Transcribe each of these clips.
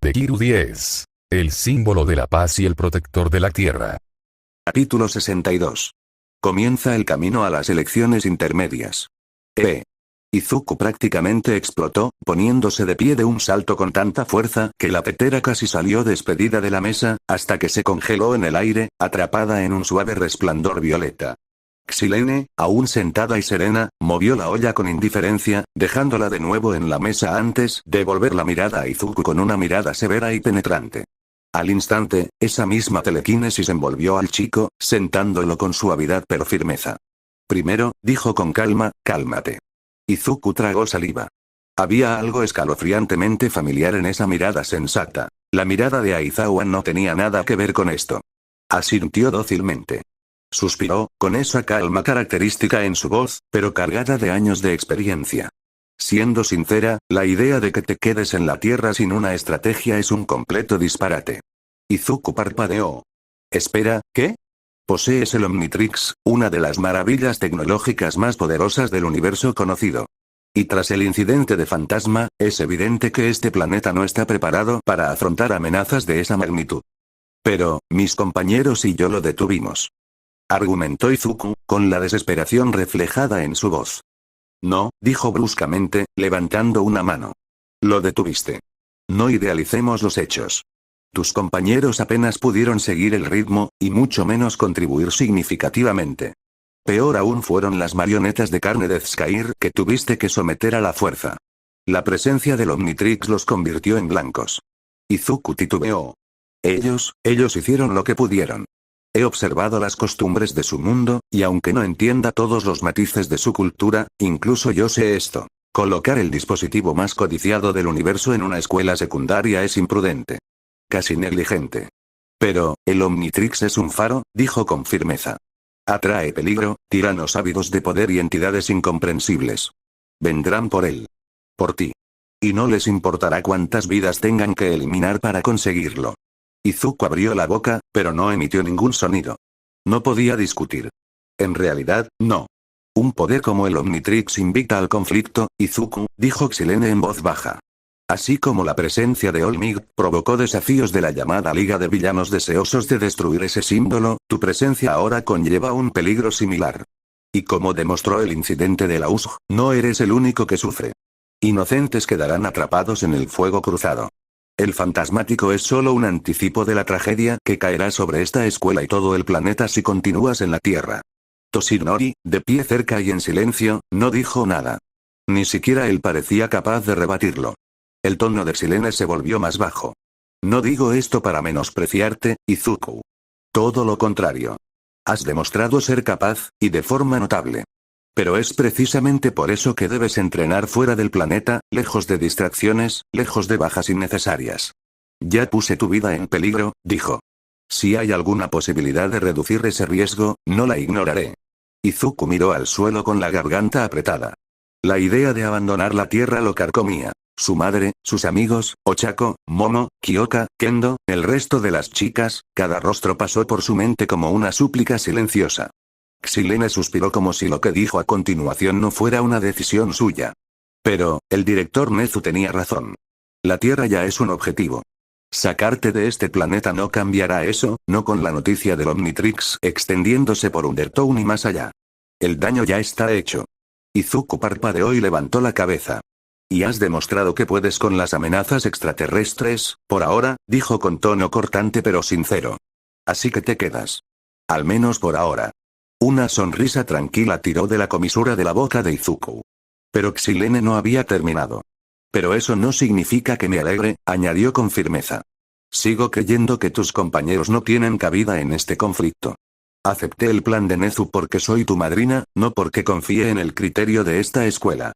de Kiru 10. El símbolo de la paz y el protector de la tierra. Capítulo 62. Comienza el camino a las elecciones intermedias. Izuku prácticamente explotó, poniéndose de pie de un salto con tanta fuerza que la tetera casi salió despedida de la mesa, hasta que se congeló en el aire, atrapada en un suave resplandor violeta. Xilene, aún sentada y serena, movió la olla con indiferencia, dejándola de nuevo en la mesa antes de volver la mirada a Izuku con una mirada severa y penetrante. Al instante, esa misma telequinesis envolvió al chico, sentándolo con suavidad pero firmeza. Primero, dijo con calma, cálmate. Izuku tragó saliva. Había algo escalofriantemente familiar en esa mirada sensata. La mirada de Aizawa no tenía nada que ver con esto. Asintió dócilmente. Suspiró, con esa calma característica en su voz, pero cargada de años de experiencia. Siendo sincera, la idea de que te quedes en la Tierra sin una estrategia es un completo disparate. Izuku parpadeó. Espera, ¿qué? Posees el Omnitrix, una de las maravillas tecnológicas más poderosas del universo conocido. Y tras el incidente de Fantasma, es evidente que este planeta no está preparado para afrontar amenazas de esa magnitud. Pero, mis compañeros y yo lo detuvimos. Argumentó Izuku, con la desesperación reflejada en su voz. No, dijo bruscamente, levantando una mano. Lo detuviste. No idealicemos los hechos. Tus compañeros apenas pudieron seguir el ritmo, y mucho menos contribuir significativamente. Peor aún fueron las marionetas de carne de Skyr que tuviste que someter a la fuerza. La presencia del Omnitrix los convirtió en blancos. Izuku titubeó. Ellos hicieron lo que pudieron. He observado las costumbres de su mundo, y aunque no entienda todos los matices de su cultura, incluso yo sé esto. Colocar el dispositivo más codiciado del universo en una escuela secundaria es imprudente. Casi negligente. Pero, el Omnitrix es un faro, dijo con firmeza. Atrae peligro, tiranos ávidos de poder y entidades incomprensibles. Vendrán por él. Por ti. Y no les importará cuántas vidas tengan que eliminar para conseguirlo. Izuku abrió la boca, pero no emitió ningún sonido. No podía discutir. En realidad, no. Un poder como el Omnitrix invita al conflicto, Izuku, dijo Xilene en voz baja. Así como la presencia de Olmig provocó desafíos de la llamada Liga de Villanos deseosos de destruir ese símbolo, tu presencia ahora conlleva un peligro similar. Y como demostró el incidente de la USG, no eres el único que sufre. Inocentes quedarán atrapados en el fuego cruzado. El fantasmático es solo un anticipo de la tragedia que caerá sobre esta escuela y todo el planeta si continúas en la Tierra. Toshinori, de pie cerca y en silencio, no dijo nada. Ni siquiera él parecía capaz de rebatirlo. El tono de Xilene se volvió más bajo. No digo esto para menospreciarte, Izuku. Todo lo contrario. Has demostrado ser capaz, y de forma notable. Pero es precisamente por eso que debes entrenar fuera del planeta, lejos de distracciones, lejos de bajas innecesarias. Ya puse tu vida en peligro, dijo. Si hay alguna posibilidad de reducir ese riesgo, no la ignoraré. Izuku miró al suelo con la garganta apretada. La idea de abandonar la Tierra lo carcomía. Su madre, sus amigos, Ochako, Momo, Kyoka, Kendo, el resto de las chicas, cada rostro pasó por su mente como una súplica silenciosa. Xilene suspiró como si lo que dijo a continuación no fuera una decisión suya. Pero, el director Nezu tenía razón. La Tierra ya es un objetivo. Sacarte de este planeta no cambiará eso, no con la noticia del Omnitrix extendiéndose por Undertown y más allá. El daño ya está hecho. Izuku parpadeó y levantó la cabeza. Y has demostrado que puedes con las amenazas extraterrestres, por ahora, dijo con tono cortante pero sincero. Así que te quedas. Al menos por ahora. Una sonrisa tranquila tiró de la comisura de la boca de Izuku. Pero Xilene no había terminado. Pero eso no significa que me alegre, añadió con firmeza. Sigo creyendo que tus compañeros no tienen cabida en este conflicto. Acepté el plan de Nezu porque soy tu madrina, no porque confíe en el criterio de esta escuela.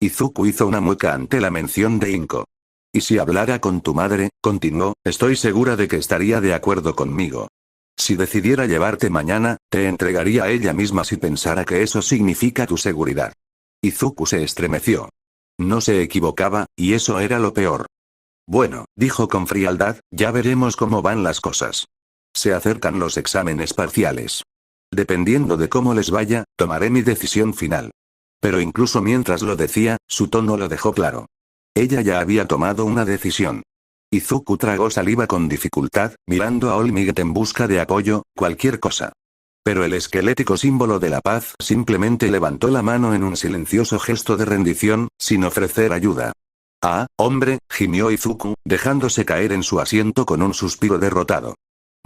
Izuku hizo una mueca ante la mención de Inko. Y si hablara con tu madre, continuó, estoy segura de que estaría de acuerdo conmigo. Si decidiera llevarte mañana, te entregaría a ella misma si pensara que eso significa tu seguridad. Izuku se estremeció. No se equivocaba, y eso era lo peor. Bueno, dijo con frialdad, ya veremos cómo van las cosas. Se acercan los exámenes parciales. Dependiendo de cómo les vaya, tomaré mi decisión final. Pero incluso mientras lo decía, su tono lo dejó claro. Ella ya había tomado una decisión. Izuku tragó saliva con dificultad, mirando a Olmiguet en busca de apoyo, cualquier cosa. Pero el esquelético símbolo de la paz simplemente levantó la mano en un silencioso gesto de rendición, sin ofrecer ayuda. Ah, hombre, gimió Izuku, dejándose caer en su asiento con un suspiro derrotado.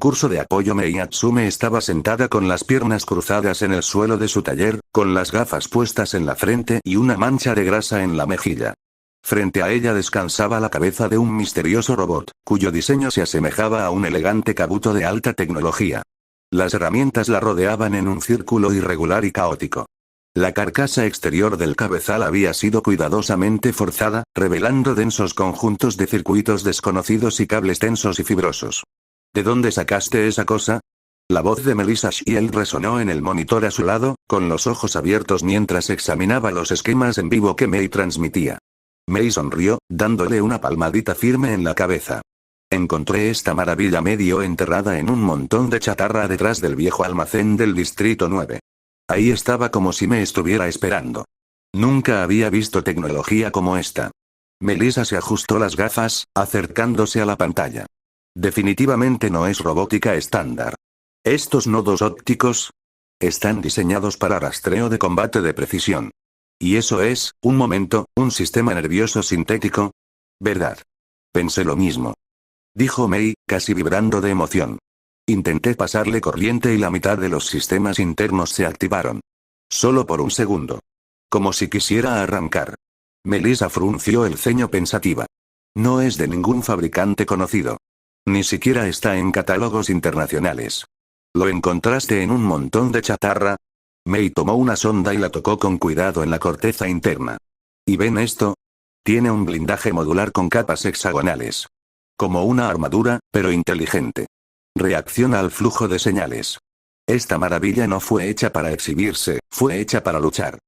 Curso de apoyo. Mei Natsume estaba sentada con las piernas cruzadas en el suelo de su taller, con las gafas puestas en la frente y una mancha de grasa en la mejilla. Frente a ella descansaba la cabeza de un misterioso robot, cuyo diseño se asemejaba a un elegante kabuto de alta tecnología. Las herramientas la rodeaban en un círculo irregular y caótico. La carcasa exterior del cabezal había sido cuidadosamente forzada, revelando densos conjuntos de circuitos desconocidos y cables tensos y fibrosos. ¿De dónde sacaste esa cosa? La voz de Melissa Shield resonó en el monitor a su lado, con los ojos abiertos mientras examinaba los esquemas en vivo que Mei transmitía. Mei sonrió, dándole una palmadita firme en la cabeza. Encontré esta maravilla medio enterrada en un montón de chatarra detrás del viejo almacén del Distrito 9. Ahí estaba como si me estuviera esperando. Nunca había visto tecnología como esta. Melissa se ajustó las gafas, acercándose a la pantalla. Definitivamente no es robótica estándar. Estos nodos ópticos están diseñados para rastreo de combate de precisión. Y eso es, un momento, un sistema nervioso sintético. ¿Verdad? Pensé lo mismo. Dijo Mei, casi vibrando de emoción. Intenté pasarle corriente y la mitad de los sistemas internos se activaron. Solo por un segundo. Como si quisiera arrancar. Melissa frunció el ceño pensativa. No es de ningún fabricante conocido. Ni siquiera está en catálogos internacionales. ¿Lo encontraste en un montón de chatarra? Mei tomó una sonda y la tocó con cuidado en la corteza interna. ¿Y ven esto? Tiene un blindaje modular con capas hexagonales. Como una armadura, pero inteligente. Reacciona al flujo de señales. Esta maravilla no fue hecha para exhibirse, fue hecha para luchar.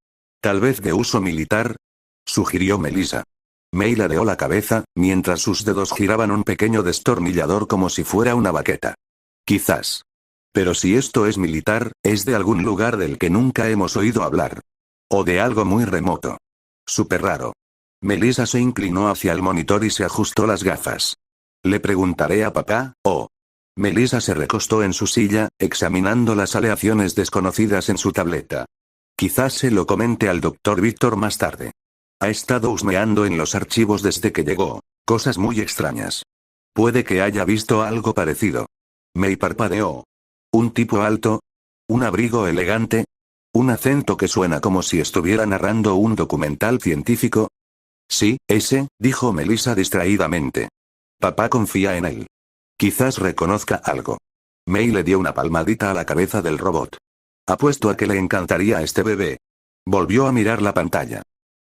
¿Tal vez de uso militar? Sugirió Melissa. Mei ladeó la cabeza, mientras sus dedos giraban un pequeño destornillador como si fuera una baqueta. Quizás. Pero si esto es militar, es de algún lugar del que nunca hemos oído hablar. O de algo muy remoto. Súper raro. Melissa se inclinó hacia el monitor y se ajustó las gafas. Le preguntaré a papá, oh. Melissa se recostó en su silla, examinando las aleaciones desconocidas en su tableta. Quizás se lo comente al Dr. Víctor más tarde. Ha estado husmeando en los archivos desde que llegó. Cosas muy extrañas. Puede que haya visto algo parecido. Mei parpadeó. Un tipo alto. Un abrigo elegante. Un acento que suena como si estuviera narrando un documental científico. Sí, ese, dijo Melissa distraídamente. Papá confía en él. Quizás reconozca algo. Mei le dio una palmadita a la cabeza del robot. Apuesto a que le encantaría a este bebé. Volvió a mirar la pantalla.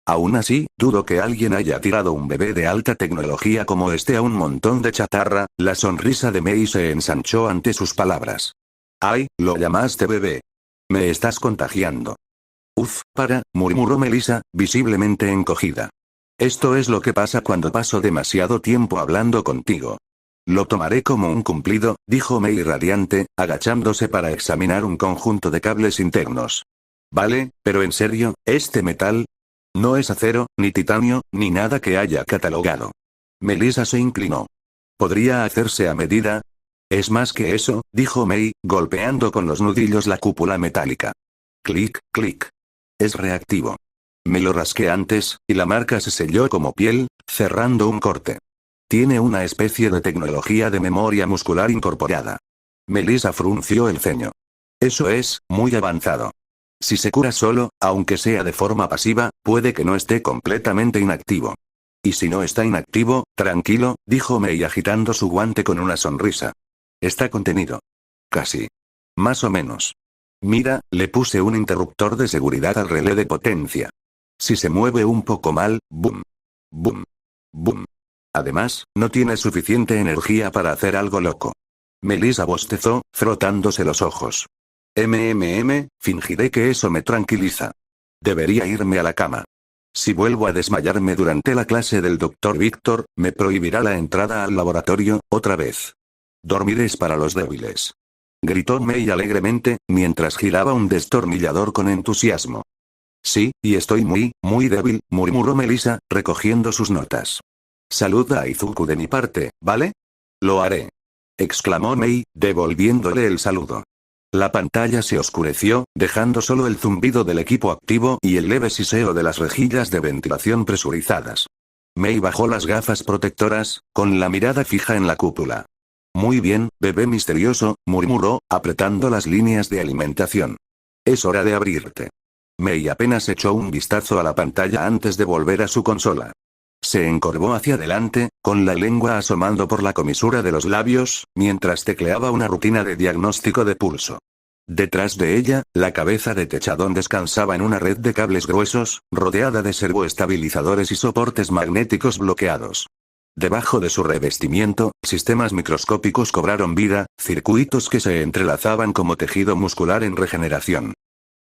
Aún así, dudo que alguien haya tirado un bebé de alta tecnología como este a un montón de chatarra. La sonrisa de Mei se ensanchó ante sus palabras. Ay, lo llamaste bebé. Me estás contagiando. Uf, murmuró Melissa, visiblemente encogida. Esto es lo que pasa cuando paso demasiado tiempo hablando contigo. Lo tomaré como un cumplido, dijo Mei radiante, agachándose para examinar un conjunto de cables internos. Vale, pero en serio, ¿este metal? No es acero, ni titanio, ni nada que haya catalogado. Melissa se inclinó. ¿Podría hacerse a medida? Es más que eso, dijo Mei, golpeando con los nudillos la cúpula metálica. Clic, clic. Es reactivo. Me lo rasqué antes, y la marca se selló como piel, cerrando un corte. Tiene una especie de tecnología de memoria muscular incorporada. Melissa frunció el ceño. Eso es, muy avanzado. Si se cura solo, aunque sea de forma pasiva, puede que no esté completamente inactivo. Y si no está inactivo, tranquilo, dijo Mei agitando su guante con una sonrisa. Está contenido. Casi. Más o menos. Mira, le puse un interruptor de seguridad al relé de potencia. Si se mueve un poco mal, boom. Boom. Boom. Además, no tiene suficiente energía para hacer algo loco. Melissa bostezó, frotándose los ojos. Fingiré que eso me tranquiliza. Debería irme a la cama. Si vuelvo a desmayarme durante la clase del Dr. Víctor, me prohibirá la entrada al laboratorio, otra vez. Dormir es para los débiles. Gritó Mei alegremente, mientras giraba un destornillador con entusiasmo. Sí, y estoy muy débil, murmuró Melissa, recogiendo sus notas. Saluda a Izuku de mi parte, ¿vale? Lo haré. Exclamó Mei, devolviéndole el saludo. La pantalla se oscureció, dejando solo el zumbido del equipo activo y el leve siseo de las rejillas de ventilación presurizadas. Mei bajó las gafas protectoras, con la mirada fija en la cúpula. Muy bien, bebé misterioso, murmuró, apretando las líneas de alimentación. Es hora de abrirte. Mei apenas echó un vistazo a la pantalla antes de volver a su consola. Se encorvó hacia adelante, con la lengua asomando por la comisura de los labios, mientras tecleaba una rutina de diagnóstico de pulso. Detrás de ella, la cabeza de techadón descansaba en una red de cables gruesos, rodeada de servoestabilizadores y soportes magnéticos bloqueados. Debajo de su revestimiento, sistemas microscópicos cobraron vida, circuitos que se entrelazaban como tejido muscular en regeneración.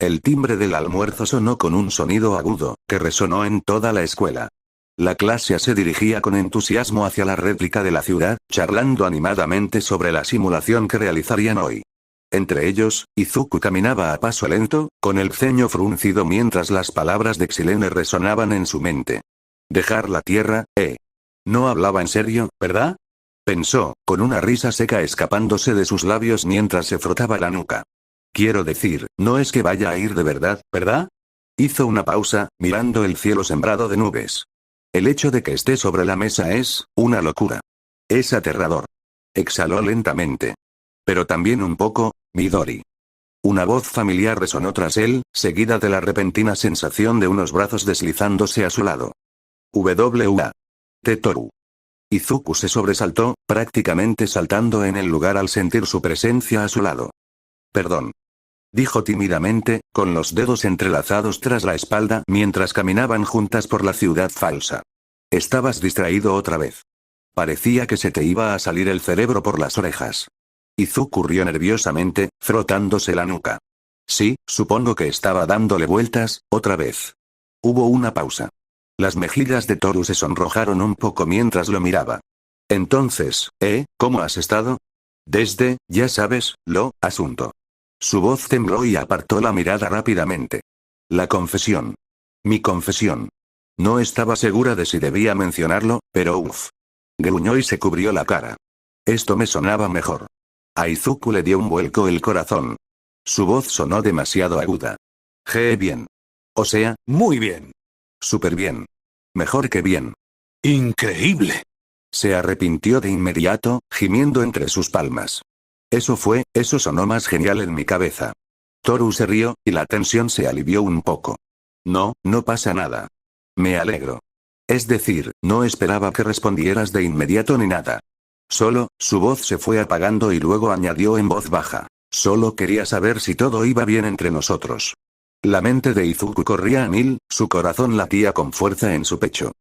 El timbre del almuerzo sonó con un sonido agudo, que resonó en toda la escuela. La clase se dirigía con entusiasmo hacia la réplica de la ciudad, charlando animadamente sobre la simulación que realizarían hoy. Entre ellos, Izuku caminaba a paso lento, con el ceño fruncido mientras las palabras de Xilene resonaban en su mente. Dejar la tierra, No hablaba en serio, ¿verdad? Pensó, con una risa seca escapándose de sus labios mientras se frotaba la nuca. Quiero decir, no es que vaya a ir de verdad, ¿verdad? Hizo una pausa, mirando el cielo sembrado de nubes. El hecho de que esté sobre la mesa es una locura. Es aterrador. Exhaló lentamente. Pero también un poco, Midori. Una voz familiar resonó tras él, seguida de la repentina sensación de unos brazos deslizándose a su lado. W.A. Toru. Izuku se sobresaltó, prácticamente saltando en el lugar al sentir su presencia a su lado. Perdón. Dijo tímidamente, con los dedos entrelazados tras la espalda mientras caminaban juntas por la ciudad falsa. Estabas distraído otra vez. Parecía que se te iba a salir el cerebro por las orejas. Izuku rió nerviosamente, frotándose la nuca. Sí, supongo que estaba dándole vueltas, otra vez. Hubo una pausa. Las mejillas de Toru se sonrojaron un poco mientras lo miraba. Entonces, ¿cómo has estado? Desde, ya sabes, lo asunto. Su voz tembló y apartó la mirada rápidamente. La confesión. Mi confesión. No estaba segura de si debía mencionarlo, pero uff. Gruñó y se cubrió la cara. Esto me sonaba mejor. A Izuku le dio un vuelco el corazón. Su voz sonó demasiado aguda. Bien. O sea, Muy bien. súper bien. Mejor que bien. Increíble. Se arrepintió de inmediato, gimiendo entre sus palmas. Eso sonó más genial en mi cabeza. Toru se rió, y la tensión se alivió un poco. No pasa nada. Me alegro. Es decir, no esperaba que respondieras de inmediato ni nada. Solo, su voz se fue apagando y luego añadió en voz baja. Solo quería saber si todo iba bien entre nosotros. La mente de Izuku corría a mil, su corazón latía con fuerza en su pecho.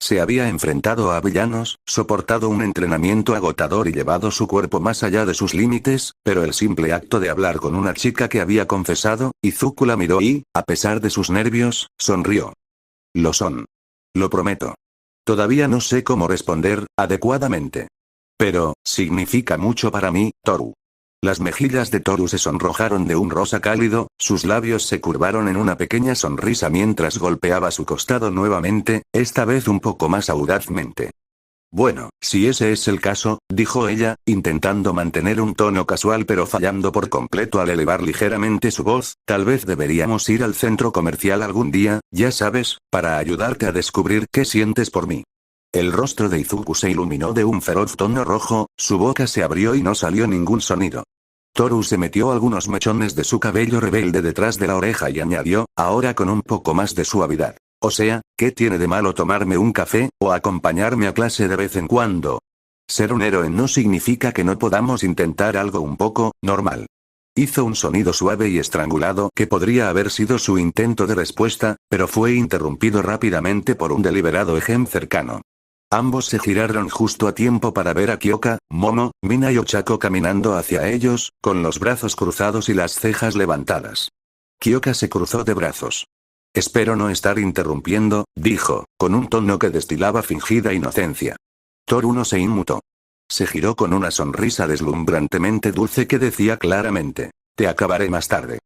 Se había enfrentado a villanos, soportado un entrenamiento agotador y llevado su cuerpo más allá de sus límites, pero el simple acto de hablar con una chica que había confesado, Izuku la miró y, a pesar de sus nervios, sonrió. Lo son. Lo prometo. Todavía no sé cómo responder, adecuadamente. Pero, significa mucho para mí, Toru. Las mejillas de Toru se sonrojaron de un rosa cálido, sus labios se curvaron en una pequeña sonrisa mientras golpeaba su costado nuevamente, esta vez un poco más audazmente. Bueno, si ese es el caso, dijo ella, intentando mantener un tono casual pero fallando por completo al elevar ligeramente su voz, tal vez deberíamos ir al centro comercial algún día, ya sabes, para ayudarte a descubrir qué sientes por mí. El rostro de Izuku se iluminó de un feroz tono rojo, su boca se abrió y no salió ningún sonido. Toru se metió algunos mechones de su cabello rebelde detrás de la oreja y añadió, ahora con un poco más de suavidad. O sea, ¿qué tiene de malo tomarme un café, o acompañarme a clase de vez en cuando? Ser un héroe no significa que no podamos intentar algo un poco normal. Hizo un sonido suave y estrangulado que podría haber sido su intento de respuesta, pero fue interrumpido rápidamente por un deliberado ejem cercano. Ambos se giraron justo a tiempo para ver a Kyoka, Momo, Mina y Ochako caminando hacia ellos, con los brazos cruzados y las cejas levantadas. Kyoka se cruzó de brazos. Espero no estar interrumpiendo, dijo, con un tono que destilaba fingida inocencia. Toru no se inmutó. Se giró con una sonrisa deslumbrantemente dulce que decía claramente, te acabaré más tarde.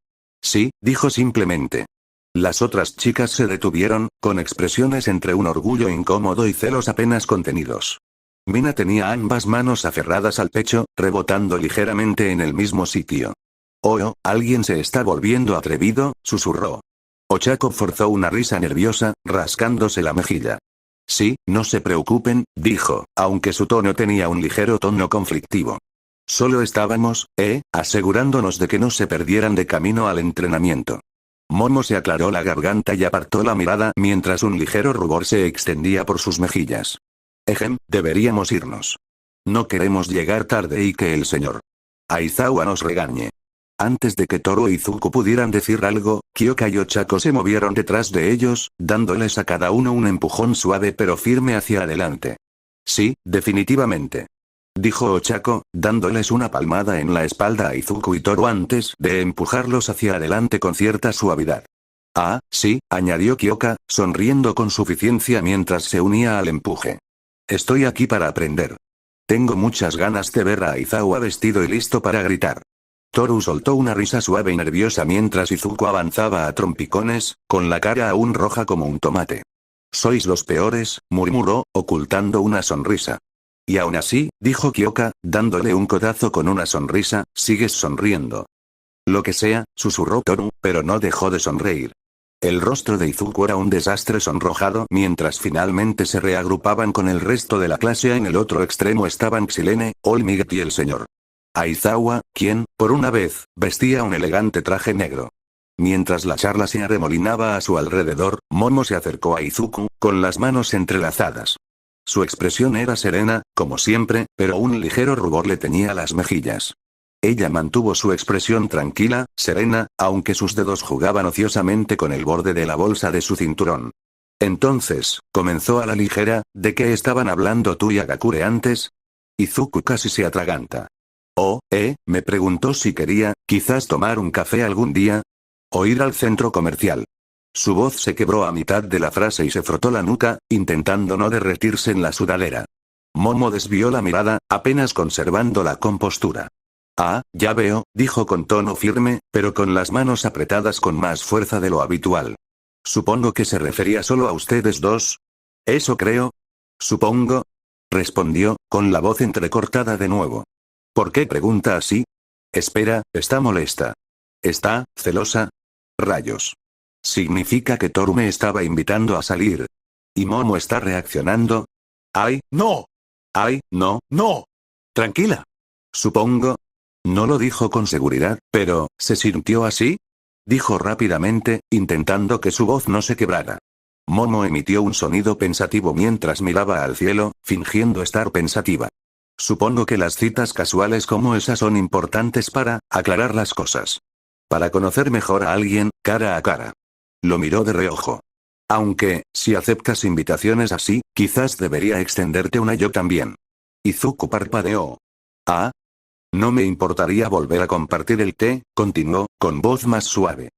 Sí, dijo simplemente. Las otras chicas se detuvieron, con expresiones entre un orgullo incómodo y celos apenas contenidos. Mina tenía ambas manos aferradas al pecho, rebotando ligeramente en el mismo sitio. «Oh, alguien se está volviendo atrevido», susurró. Ochako forzó una risa nerviosa, rascándose la mejilla. «Sí, no se preocupen», dijo, aunque su tono tenía un ligero tono conflictivo. «Solo estábamos, asegurándonos de que no se perdieran de camino al entrenamiento». Momo se aclaró la garganta y apartó la mirada mientras un ligero rubor se extendía por sus mejillas. Deberíamos irnos. No queremos llegar tarde y que el señor Aizawa nos regañe. Antes de que Toru y Izuku pudieran decir algo, Kyoka y Ochako se movieron detrás de ellos, dándoles a cada uno un empujón suave pero firme hacia adelante. «Sí, definitivamente», dijo Ochako, dándoles una palmada en la espalda a Izuku y Toru antes de empujarlos hacia adelante con cierta suavidad. «Ah, sí», añadió Kyoka, sonriendo con suficiencia mientras se unía al empuje. «Estoy aquí para aprender. Tengo muchas ganas de ver a Aizawa vestido y listo para gritar». Toru soltó una risa suave y nerviosa mientras Izuku avanzaba a trompicones, con la cara aún roja como un tomate. «Sois los peores», murmuró, ocultando una sonrisa. «Y aún así», dijo Kyoka, dándole un codazo con una sonrisa, «sigues sonriendo». «Lo que sea», susurró Toru, pero no dejó de sonreír. El rostro de Izuku era un desastre sonrojado mientras finalmente se reagrupaban con el resto de la clase. En el otro extremo estaban Xilene, Olmigt y el señor Aizawa, quien, por una vez, vestía un elegante traje negro. Mientras la charla se arremolinaba a su alrededor, Momo se acercó a Izuku, con las manos entrelazadas. Su expresión era serena, como siempre, pero un ligero rubor le teñía las mejillas. Ella mantuvo su expresión tranquila, serena, aunque sus dedos jugaban ociosamente con el borde de la bolsa de su cinturón. Entonces, comenzó a la ligera, ¿de qué estaban hablando tú y Agakure antes? Izuku casi se atraganta. «Oh, me preguntó si quería, quizás tomar un café algún día. O ir al centro comercial». Su voz se quebró a mitad de la frase y se frotó la nuca, intentando no derretirse en la sudadera. Momo desvió la mirada, apenas conservando la compostura. «Ah, ya veo», dijo con tono firme, pero con las manos apretadas con más fuerza de lo habitual. «Supongo que se refería solo a ustedes dos». «Eso creo». «Supongo», respondió, con la voz entrecortada de nuevo. «¿Por qué pregunta así? Espera, está molesta. ¿Está celosa? Rayos. Significa que Toru me estaba invitando a salir. ¿Y Momo está reaccionando? ¡Ay, ¡No! ay, no! ¡No! Tranquila. Supongo». No lo dijo con seguridad, pero, ¿se sintió así? Dijo rápidamente, intentando que su voz no se quebrara. Momo emitió un sonido pensativo mientras miraba al cielo, fingiendo estar pensativa. «Supongo que las citas casuales como esas son importantes para aclarar las cosas. Para conocer mejor a alguien, cara a cara». Lo miró de reojo. «Aunque, si aceptas invitaciones así, quizás debería extenderte una yo también». Izuku parpadeó. «Ah. No me importaría volver a compartir el té», continuó, con voz más suave.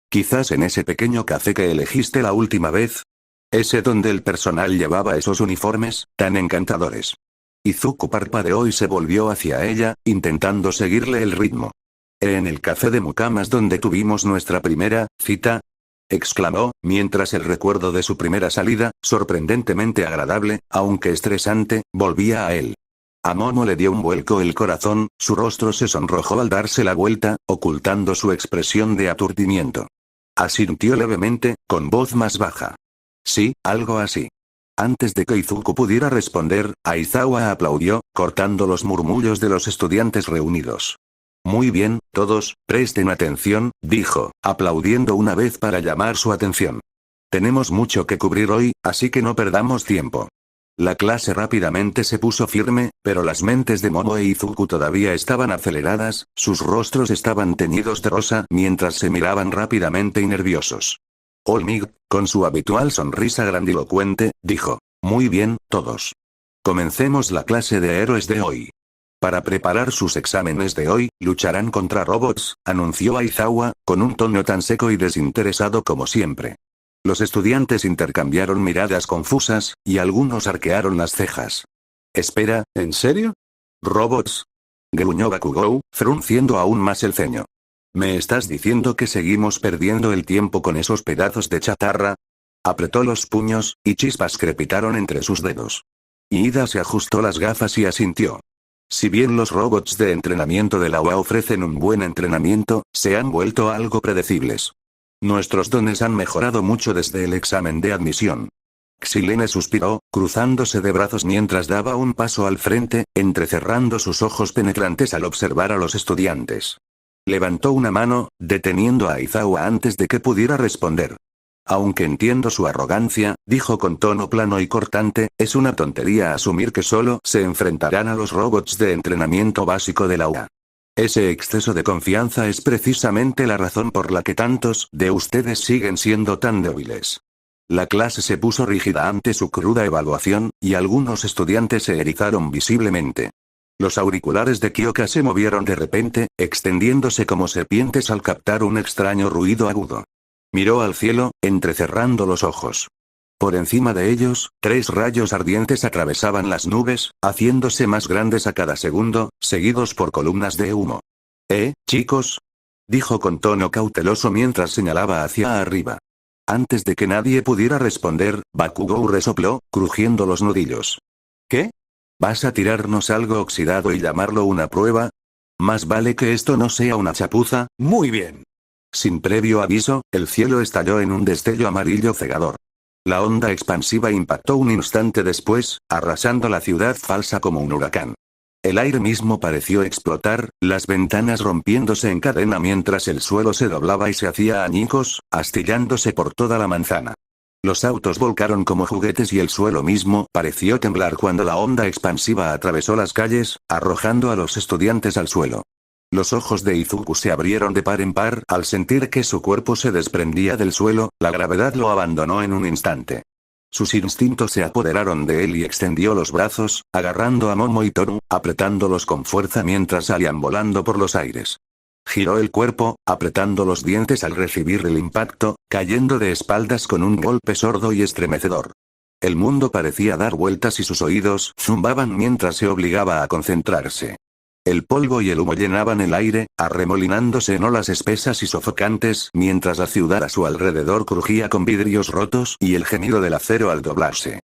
«Quizás en ese pequeño café que elegiste la última vez. Ese donde el personal llevaba esos uniformes, tan encantadores». Izuku parpadeó y se volvió hacia ella, intentando seguirle el ritmo. «¿En el café de mucamas donde tuvimos nuestra primera cita?», exclamó, mientras el recuerdo de su primera salida, sorprendentemente agradable, aunque estresante, volvía a él. A Momo le dio un vuelco el corazón, su rostro se sonrojó al darse la vuelta, ocultando su expresión de aturdimiento. Asintió levemente, con voz más baja. «Sí, algo así». Antes de que Izuku pudiera responder, Aizawa aplaudió, cortando los murmullos de los estudiantes reunidos. «Muy bien, todos, presten atención», dijo, aplaudiendo una vez para llamar su atención. «Tenemos mucho que cubrir hoy, así que no perdamos tiempo». La clase rápidamente se puso firme, pero las mentes de Momo e Izuku todavía estaban aceleradas, sus rostros estaban teñidos de rosa mientras se miraban rápidamente y nerviosos. Olmigt, con su habitual sonrisa grandilocuente, dijo: «Muy bien, todos. Comencemos la clase de héroes de hoy. Para preparar sus exámenes de hoy, lucharán contra robots», anunció Aizawa, con un tono tan seco y desinteresado como siempre. Los estudiantes intercambiaron miradas confusas, y algunos arquearon las cejas. «Espera, ¿en serio? ¿Robots?», gruñó Bakugou, frunciendo aún más el ceño. ¿Me estás diciendo que seguimos perdiendo el tiempo con esos pedazos de chatarra? Apretó los puños, y chispas crepitaron entre sus dedos. Ida se ajustó las gafas y asintió. Si bien los robots de entrenamiento de la UA ofrecen un buen entrenamiento, se han vuelto algo predecibles. Nuestros dones han mejorado mucho desde el examen de admisión. Xilene suspiró, cruzándose de brazos mientras daba un paso al frente, entrecerrando sus ojos penetrantes al observar a los estudiantes. Levantó una mano, deteniendo a Aizawa antes de que pudiera responder. Aunque entiendo su arrogancia, dijo con tono plano y cortante, es una tontería asumir que solo se enfrentarán a los robots de entrenamiento básico de la UA. Ese exceso de confianza es precisamente la razón por la que tantos de ustedes siguen siendo tan débiles. La clase se puso rígida ante su cruda evaluación, y algunos estudiantes se erizaron visiblemente. Los auriculares de Kyoka se movieron de repente, extendiéndose como serpientes al captar un extraño ruido agudo. Miró al cielo, entrecerrando los ojos. Por encima de ellos, 3 rayos ardientes atravesaban las nubes, haciéndose más grandes a cada segundo, seguidos por columnas de humo. Chicos, dijo con tono cauteloso mientras señalaba hacia arriba. Antes de que nadie pudiera responder, Bakugou resopló, crujiendo los nudillos. ¿Qué? ¿Vas a tirarnos algo oxidado y llamarlo una prueba? Más vale que esto no sea una chapuza. Muy bien. Sin previo aviso, el cielo estalló en un destello amarillo cegador. La onda expansiva impactó un instante después, arrasando la ciudad falsa como un huracán. El aire mismo pareció explotar, las ventanas rompiéndose en cadena mientras el suelo se doblaba y se hacía añicos, astillándose por toda la manzana. Los autos volcaron como juguetes y el suelo mismo pareció temblar cuando la onda expansiva atravesó las calles, arrojando a los estudiantes al suelo. Los ojos de Izuku se abrieron de par en par al sentir que su cuerpo se desprendía del suelo, la gravedad lo abandonó en un instante. Sus instintos se apoderaron de él y extendió los brazos, agarrando a Momo y Toru, apretándolos con fuerza mientras salían volando por los aires. Giró el cuerpo, apretando los dientes al recibir el impacto, cayendo de espaldas con un golpe sordo y estremecedor. El mundo parecía dar vueltas y sus oídos zumbaban mientras se obligaba a concentrarse. El polvo y el humo llenaban el aire, arremolinándose en olas espesas y sofocantes, mientras la ciudad a su alrededor crujía con vidrios rotos y el gemido del acero al doblarse.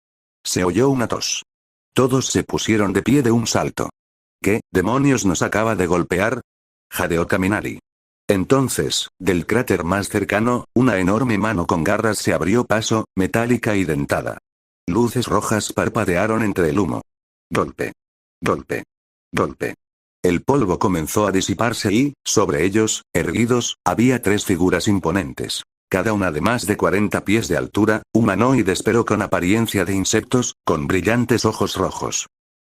Se oyó una tos. Todos se pusieron de pie de un salto. ¿Qué demonios nos acaba de golpear? Jadeó Kaminari. Entonces, del cráter más cercano, una enorme mano con garras se abrió paso, metálica y dentada. Luces rojas parpadearon entre el humo. Golpe. Golpe. Golpe. El polvo comenzó a disiparse y, sobre ellos, erguidos, había 3 figuras imponentes. Cada una de más de 40 pies de altura, humanoides pero con apariencia de insectos, con brillantes ojos rojos.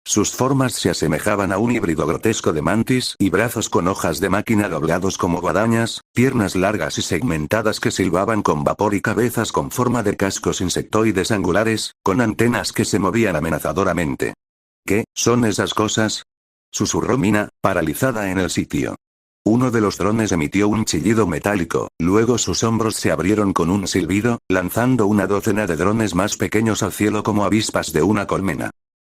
Sus formas se asemejaban a un híbrido grotesco de mantis y brazos con hojas de máquina doblados como guadañas, piernas largas y segmentadas que silbaban con vapor y cabezas con forma de cascos insectoides angulares, con antenas que se movían amenazadoramente. ¿Qué son esas cosas? Susurró Mina, paralizada en el sitio. Uno de los drones emitió un chillido metálico, luego sus hombros se abrieron con un silbido, lanzando una docena de drones más pequeños al cielo como avispas de una colmena.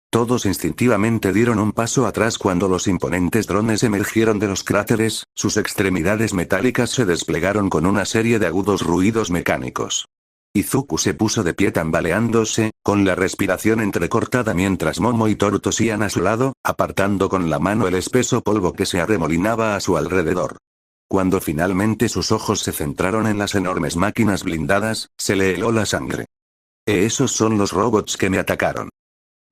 Todos instintivamente dieron un paso atrás cuando los imponentes drones emergieron de los cráteres, sus extremidades metálicas se desplegaron con una serie de agudos ruidos mecánicos. Izuku se puso de pie tambaleándose, con la respiración entrecortada mientras Momo y Toru tosían a su lado, apartando con la mano el espeso polvo que se arremolinaba a su alrededor. Cuando finalmente sus ojos se centraron en las enormes máquinas blindadas, se le heló la sangre. Esos son los robots que me atacaron.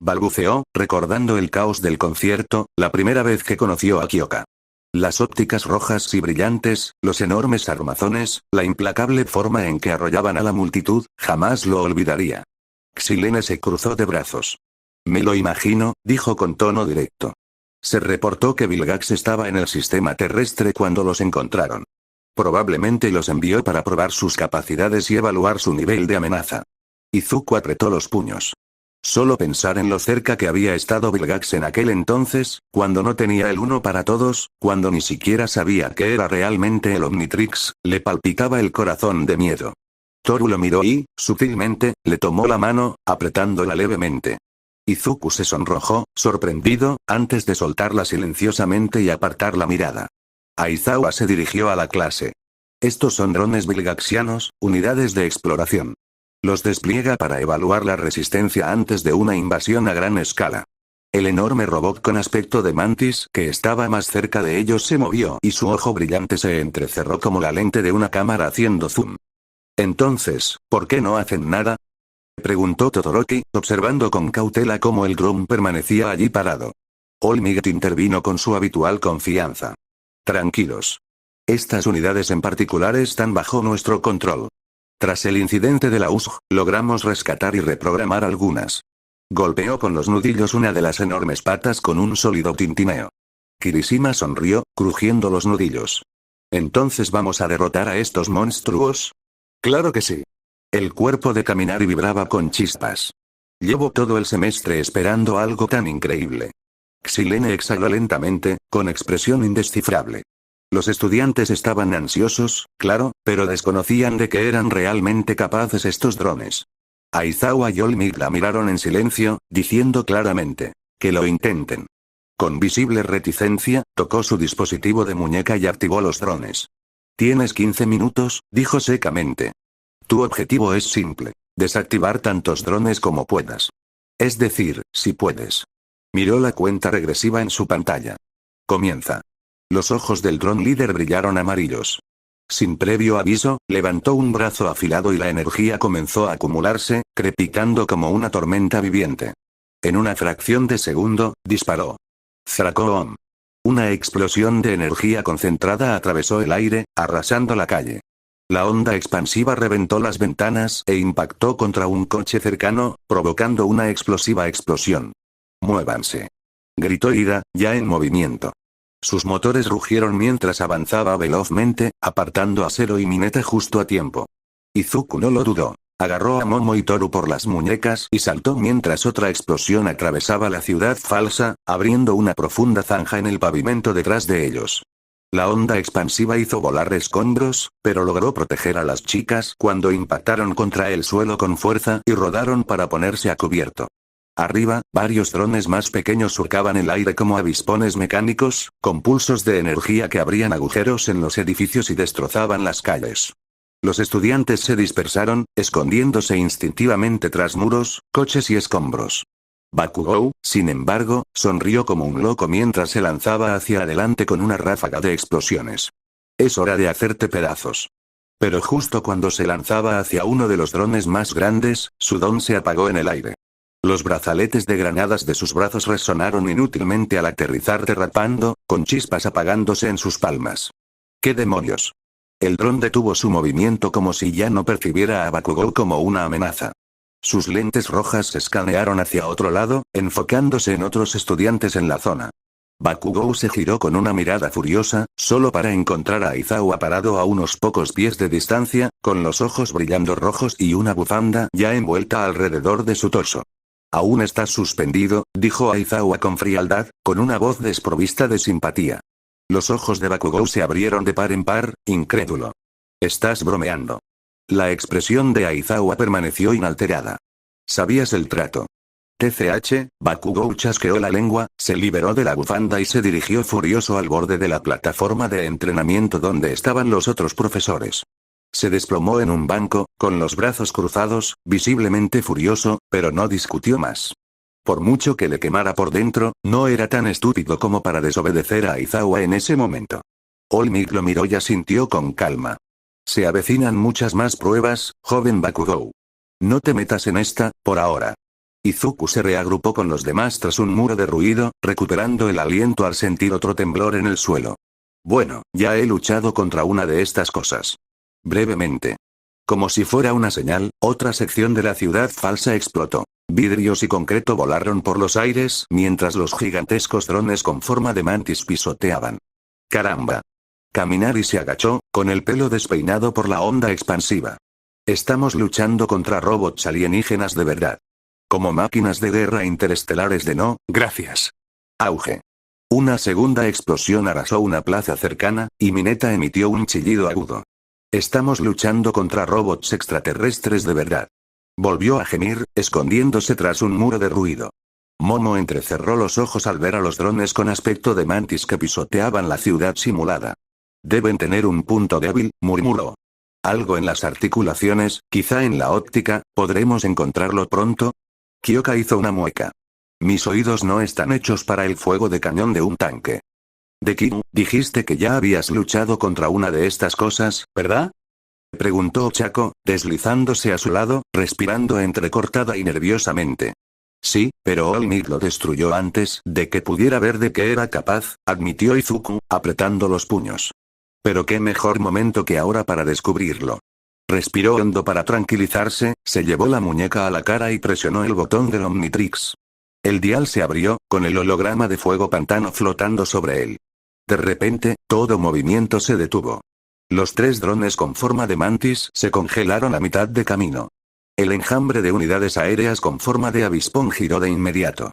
Balbuceó, recordando el caos del concierto, la primera vez que conoció a Kyoka. Las ópticas rojas y brillantes, los enormes armazones, la implacable forma en que arrollaban a la multitud, jamás lo olvidaría. Xilene se cruzó de brazos. Me lo imagino, dijo con tono directo. Se reportó que Vilgax estaba en el sistema terrestre cuando los encontraron. Probablemente los envió para probar sus capacidades y evaluar su nivel de amenaza. Izuku apretó los puños. Solo pensar en lo cerca que había estado Vilgax en aquel entonces, cuando no tenía el uno para todos, cuando ni siquiera sabía que era realmente el Omnitrix, le palpitaba el corazón de miedo. Toru lo miró y, sutilmente, le tomó la mano, apretándola levemente. Izuku se sonrojó, sorprendido, antes de soltarla silenciosamente y apartar la mirada. Aizawa se dirigió a la clase. Estos son drones bilgaxianos, unidades de exploración. Los despliega para evaluar la resistencia antes de una invasión a gran escala. El enorme robot con aspecto de mantis que estaba más cerca de ellos se movió y su ojo brillante se entrecerró como la lente de una cámara haciendo zoom. Entonces, ¿por qué no hacen nada?, preguntó Todoroki, observando con cautela cómo el dron permanecía allí parado. All Might intervino con su habitual confianza. Tranquilos. Estas unidades en particular están bajo nuestro control. Tras el incidente de la USG, logramos rescatar y reprogramar algunas. Golpeó con los nudillos una de las enormes patas con un sólido tintineo. Kirishima sonrió, crujiendo los nudillos. ¿Entonces vamos a derrotar a estos monstruos? Claro que sí. El cuerpo de Kaminari vibraba con chispas. Llevo todo el semestre esperando algo tan increíble. Xilene exhaló lentamente, con expresión indescifrable. Los estudiantes estaban ansiosos, claro, pero desconocían de qué eran realmente capaces estos drones. Aizawa y All Might la miraron en silencio, diciendo claramente, que lo intenten. Con visible reticencia, tocó su dispositivo de muñeca y activó los drones. Tienes 15 minutos, dijo secamente. Tu objetivo es simple. Desactivar tantos drones como puedas. Es decir, si puedes. Miró la cuenta regresiva en su pantalla. Comienza. Los ojos del dron líder brillaron amarillos. Sin previo aviso, levantó un brazo afilado y la energía comenzó a acumularse, crepitando como una tormenta viviente. En una fracción de segundo, disparó. ¡Zracoom! Una explosión de energía concentrada atravesó el aire, arrasando la calle. La onda expansiva reventó las ventanas e impactó contra un coche cercano, provocando una explosiva explosión. ¡Muévanse!, gritó Ida, ya en movimiento. Sus motores rugieron mientras avanzaba velozmente, apartando a Zero y Mineta justo a tiempo. Izuku no lo dudó. Agarró a Momo y Toru por las muñecas y saltó mientras otra explosión atravesaba la ciudad falsa, abriendo una profunda zanja en el pavimento detrás de ellos. La onda expansiva hizo volar escombros, pero logró proteger a las chicas cuando impactaron contra el suelo con fuerza y rodaron para ponerse a cubierto. Arriba, varios drones más pequeños surcaban el aire como avispones mecánicos, con pulsos de energía que abrían agujeros en los edificios y destrozaban las calles. Los estudiantes se dispersaron, escondiéndose instintivamente tras muros, coches y escombros. Bakugou, sin embargo, sonrió como un loco mientras se lanzaba hacia adelante con una ráfaga de explosiones. Es hora de hacerte pedazos. Pero justo cuando se lanzaba hacia uno de los drones más grandes, su don se apagó en el aire. Los brazaletes de granadas de sus brazos resonaron inútilmente al aterrizar derrapando, con chispas apagándose en sus palmas. ¿Qué demonios? El dron detuvo su movimiento como si ya no percibiera a Bakugou como una amenaza. Sus lentes rojas se escanearon hacia otro lado, enfocándose en otros estudiantes en la zona. Bakugou se giró con una mirada furiosa, solo para encontrar a Aizawa parado a unos pocos pies de distancia, con los ojos brillando rojos y una bufanda ya envuelta alrededor de su torso. «Aún estás suspendido», dijo Aizawa con frialdad, con una voz desprovista de simpatía. Los ojos de Bakugou se abrieron de par en par, incrédulo. «Estás bromeando». La expresión de Aizawa permaneció inalterada. «¿Sabías el trato?» TCH, Bakugou chasqueó la lengua, se liberó de la bufanda y se dirigió furioso al borde de la plataforma de entrenamiento donde estaban los otros profesores. Se desplomó en un banco, con los brazos cruzados, visiblemente furioso, pero no discutió más. Por mucho que le quemara por dentro, no era tan estúpido como para desobedecer a Aizawa en ese momento. All Might lo miró y asintió con calma. Se avecinan muchas más pruebas, joven Bakugou. No te metas en esta, por ahora. Izuku se reagrupó con los demás tras un muro de ruido, recuperando el aliento al sentir otro temblor en el suelo. Bueno, ya he luchado contra una de estas cosas. Brevemente. Como si fuera una señal, otra sección de la ciudad falsa explotó. Vidrios y concreto volaron por los aires mientras los gigantescos drones con forma de mantis pisoteaban. ¡Caramba! Kaminari se agachó, con el pelo despeinado por la onda expansiva. Estamos luchando contra robots alienígenas de verdad. Como máquinas de guerra interestelares de no, gracias. Auge. Una segunda explosión arrasó una plaza cercana, y Mineta emitió un chillido agudo. Estamos luchando contra robots extraterrestres de verdad. Volvió a gemir, escondiéndose tras un muro de ruido. Momo entrecerró los ojos al ver a los drones con aspecto de mantis que pisoteaban la ciudad simulada. Deben tener un punto débil, murmuró. Algo en las articulaciones, quizá en la óptica, ¿podremos encontrarlo pronto? Kyoka hizo una mueca. Mis oídos no están hechos para el fuego de cañón de un tanque. Deku, dijiste que ya habías luchado contra una de estas cosas, ¿verdad? Preguntó Ochako, deslizándose a su lado, respirando entrecortada y nerviosamente. Sí, pero All Might lo destruyó antes de que pudiera ver de qué era capaz, admitió Izuku, apretando los puños. Pero qué mejor momento que ahora para descubrirlo. Respiró hondo para tranquilizarse, se llevó la muñeca a la cara y presionó el botón del Omnitrix. El dial se abrió, con el holograma de fuego pantano flotando sobre él. De repente, todo movimiento se detuvo. Los 3 drones con forma de mantis se congelaron a mitad de camino. El enjambre de unidades aéreas con forma de avispón giró de inmediato.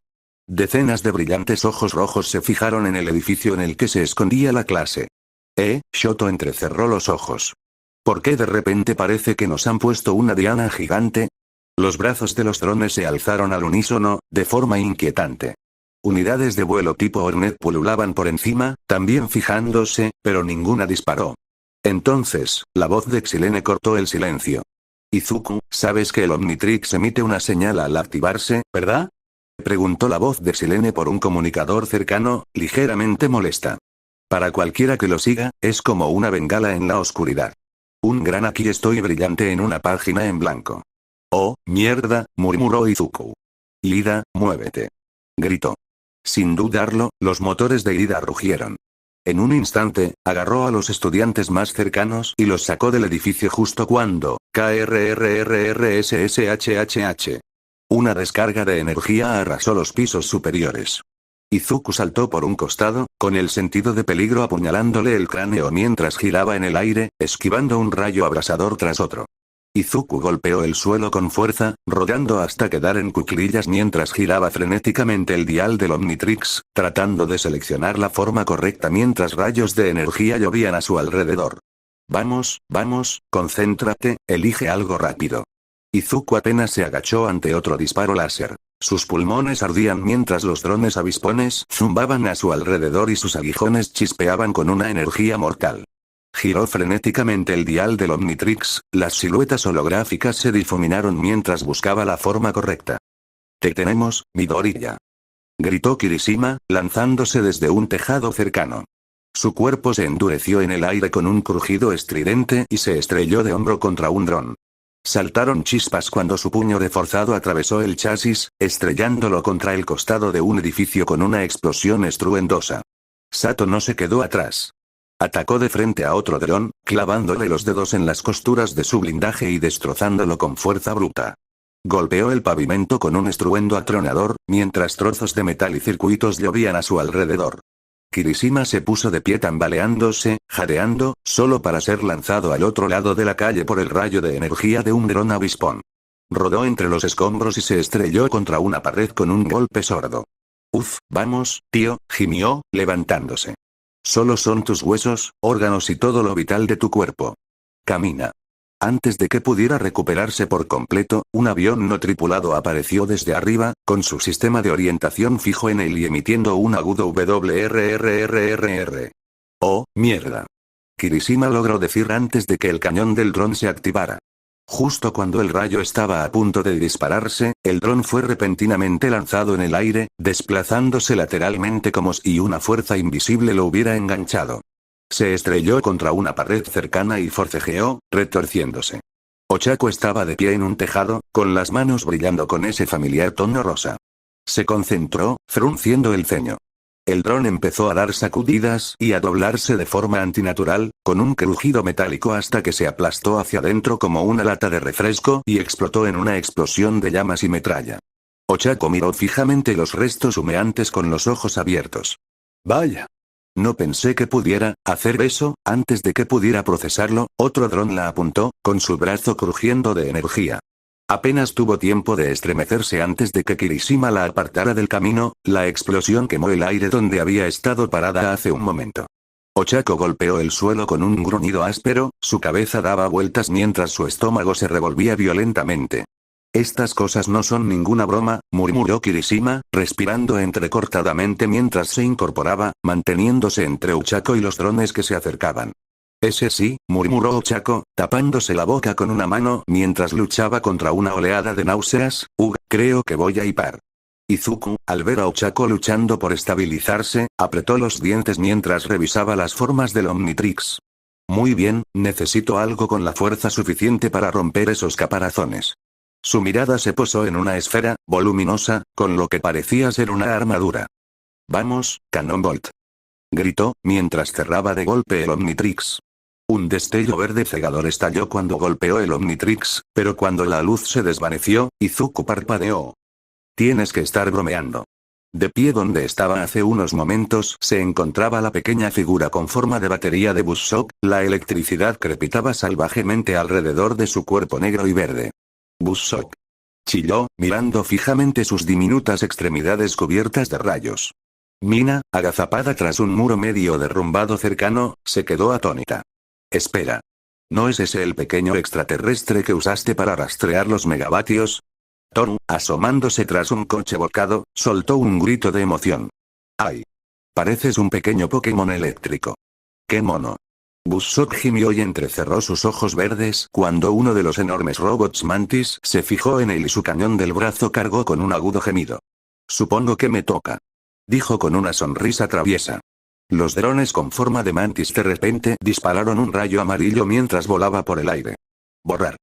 Decenas de brillantes ojos rojos se fijaron en el edificio en el que se escondía la clase. Shoto entrecerró los ojos. ¿Por qué de repente parece que nos han puesto una diana gigante? Los brazos de los drones se alzaron al unísono, de forma inquietante. Unidades de vuelo tipo Hornet pululaban por encima, también fijándose, pero ninguna disparó. Entonces, la voz de Xilene cortó el silencio. Izuku, sabes que el Omnitrix emite una señal al activarse, ¿verdad? Preguntó la voz de Xilene por un comunicador cercano, ligeramente molesta. Para cualquiera que lo siga, es como una bengala en la oscuridad. Un gran aquí estoy brillante en una página en blanco. Oh, mierda, murmuró Izuku. Ida, muévete. Gritó. Sin dudarlo, los motores de Ida rugieron. En un instante, agarró a los estudiantes más cercanos y los sacó del edificio justo cuando, KRRRRSSHHH. Una descarga de energía arrasó los pisos superiores. Izuku saltó por un costado, con el sentido de peligro apuñalándole el cráneo mientras giraba en el aire, esquivando un rayo abrasador tras otro. Izuku golpeó el suelo con fuerza, rodando hasta quedar en cuclillas mientras giraba frenéticamente el dial del Omnitrix, tratando de seleccionar la forma correcta mientras rayos de energía llovían a su alrededor. Vamos, concéntrate, elige algo rápido. Izuku apenas se agachó ante otro disparo láser. Sus pulmones ardían mientras los drones avispones zumbaban a su alrededor y sus aguijones chispeaban con una energía mortal. Giró frenéticamente el dial del Omnitrix, las siluetas holográficas se difuminaron mientras buscaba la forma correcta. «Te tenemos, Midoriya», gritó Kirishima, lanzándose desde un tejado cercano. Su cuerpo se endureció en el aire con un crujido estridente y se estrelló de hombro contra un dron. Saltaron chispas cuando su puño reforzado atravesó el chasis, estrellándolo contra el costado de un edificio con una explosión estruendosa. Sato no se quedó atrás. Atacó de frente a otro dron, clavándole los dedos en las costuras de su blindaje y destrozándolo con fuerza bruta. Golpeó el pavimento con un estruendo atronador, mientras trozos de metal y circuitos llovían a su alrededor. Kirishima se puso de pie tambaleándose, jadeando, solo para ser lanzado al otro lado de la calle por el rayo de energía de un dron avispón. Rodó entre los escombros y se estrelló contra una pared con un golpe sordo. «Uf, vamos, tío», gimió, levantándose. «Solo son tus huesos, órganos y todo lo vital de tu cuerpo. Camina». Antes de que pudiera recuperarse por completo, un avión no tripulado apareció desde arriba, con su sistema de orientación fijo en él y emitiendo un agudo WRRRRR. «Oh, mierda». Kirishima logró decir antes de que el cañón del dron se activara. Justo cuando el rayo estaba a punto de dispararse, el dron fue repentinamente lanzado en el aire, desplazándose lateralmente como si una fuerza invisible lo hubiera enganchado. Se estrelló contra una pared cercana y forcejeó, retorciéndose. Ochako estaba de pie en un tejado, con las manos brillando con ese familiar tono rosa. Se concentró, frunciendo el ceño. El dron empezó a dar sacudidas y a doblarse de forma antinatural, con un crujido metálico hasta que se aplastó hacia adentro como una lata de refresco y explotó en una explosión de llamas y metralla. Ochako miró fijamente los restos humeantes con los ojos abiertos. «Vaya. No pensé que pudiera hacer eso». Antes de que pudiera procesarlo, otro dron la apuntó, con su brazo crujiendo de energía. Apenas tuvo tiempo de estremecerse antes de que Kirishima la apartara del camino, la explosión quemó el aire donde había estado parada hace un momento. Ochako golpeó el suelo con un gruñido áspero, su cabeza daba vueltas mientras su estómago se revolvía violentamente. «Estas cosas no son ninguna broma», murmuró Kirishima, respirando entrecortadamente mientras se incorporaba, manteniéndose entre Ochako y los drones que se acercaban. Ese sí, murmuró Ochako, tapándose la boca con una mano mientras luchaba contra una oleada de náuseas. Creo que voy a hipar. Izuku, al ver a Ochako luchando por estabilizarse, apretó los dientes mientras revisaba las formas del Omnitrix. Muy bien, necesito algo con la fuerza suficiente para romper esos caparazones. Su mirada se posó en una esfera, voluminosa, con lo que parecía ser una armadura. Vamos, Cannonbolt. Gritó, mientras cerraba de golpe el Omnitrix. Un destello verde cegador estalló cuando golpeó el Omnitrix, pero cuando la luz se desvaneció, Izuku parpadeó. Tienes que estar bromeando. De pie donde estaba hace unos momentos se encontraba la pequeña figura con forma de batería de Buzzsaw, la electricidad crepitaba salvajemente alrededor de su cuerpo negro y verde. Buzzsaw. Chilló, mirando fijamente sus diminutas extremidades cubiertas de rayos. Mina, agazapada tras un muro medio derrumbado cercano, se quedó atónita. Espera. ¿No es ese el pequeño extraterrestre que usaste para rastrear los megavatios? Toru, asomándose tras un coche volcado, soltó un grito de emoción. ¡Ay! Pareces un pequeño Pokémon eléctrico. ¡Qué mono! Buzzsaw gimió y entrecerró sus ojos verdes cuando uno de los enormes robots mantis se fijó en él y su cañón del brazo cargó con un agudo gemido. Supongo que me toca. Dijo con una sonrisa traviesa. Los drones con forma de mantis de repente dispararon un rayo amarillo mientras volaba por el aire. Borrar.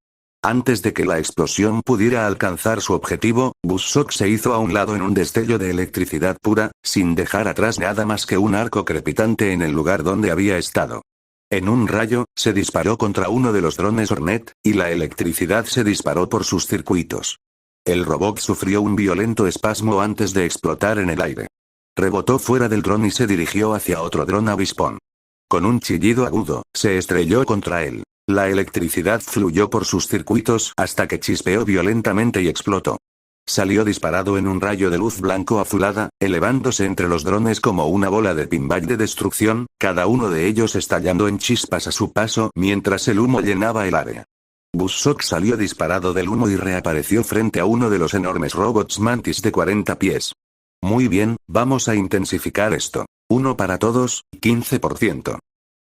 Antes de que la explosión pudiera alcanzar su objetivo, Buzzsaw se hizo a un lado en un destello de electricidad pura, sin dejar atrás nada más que un arco crepitante en el lugar donde había estado. En un rayo, se disparó contra uno de los drones Hornet, y la electricidad se disparó por sus circuitos. El robot sufrió un violento espasmo antes de explotar en el aire. Rebotó fuera del dron y se dirigió hacia otro dron avispón. Con un chillido agudo, se estrelló contra él. La electricidad fluyó por sus circuitos hasta que chispeó violentamente y explotó. Salió disparado en un rayo de luz blanco azulada, elevándose entre los drones como una bola de pinball de destrucción, cada uno de ellos estallando en chispas a su paso mientras el humo llenaba el área. Buzzsaw salió disparado del humo y reapareció frente a uno de los enormes robots mantis de 40 pies. Muy bien, vamos a intensificar esto. 1 para todos, 15%.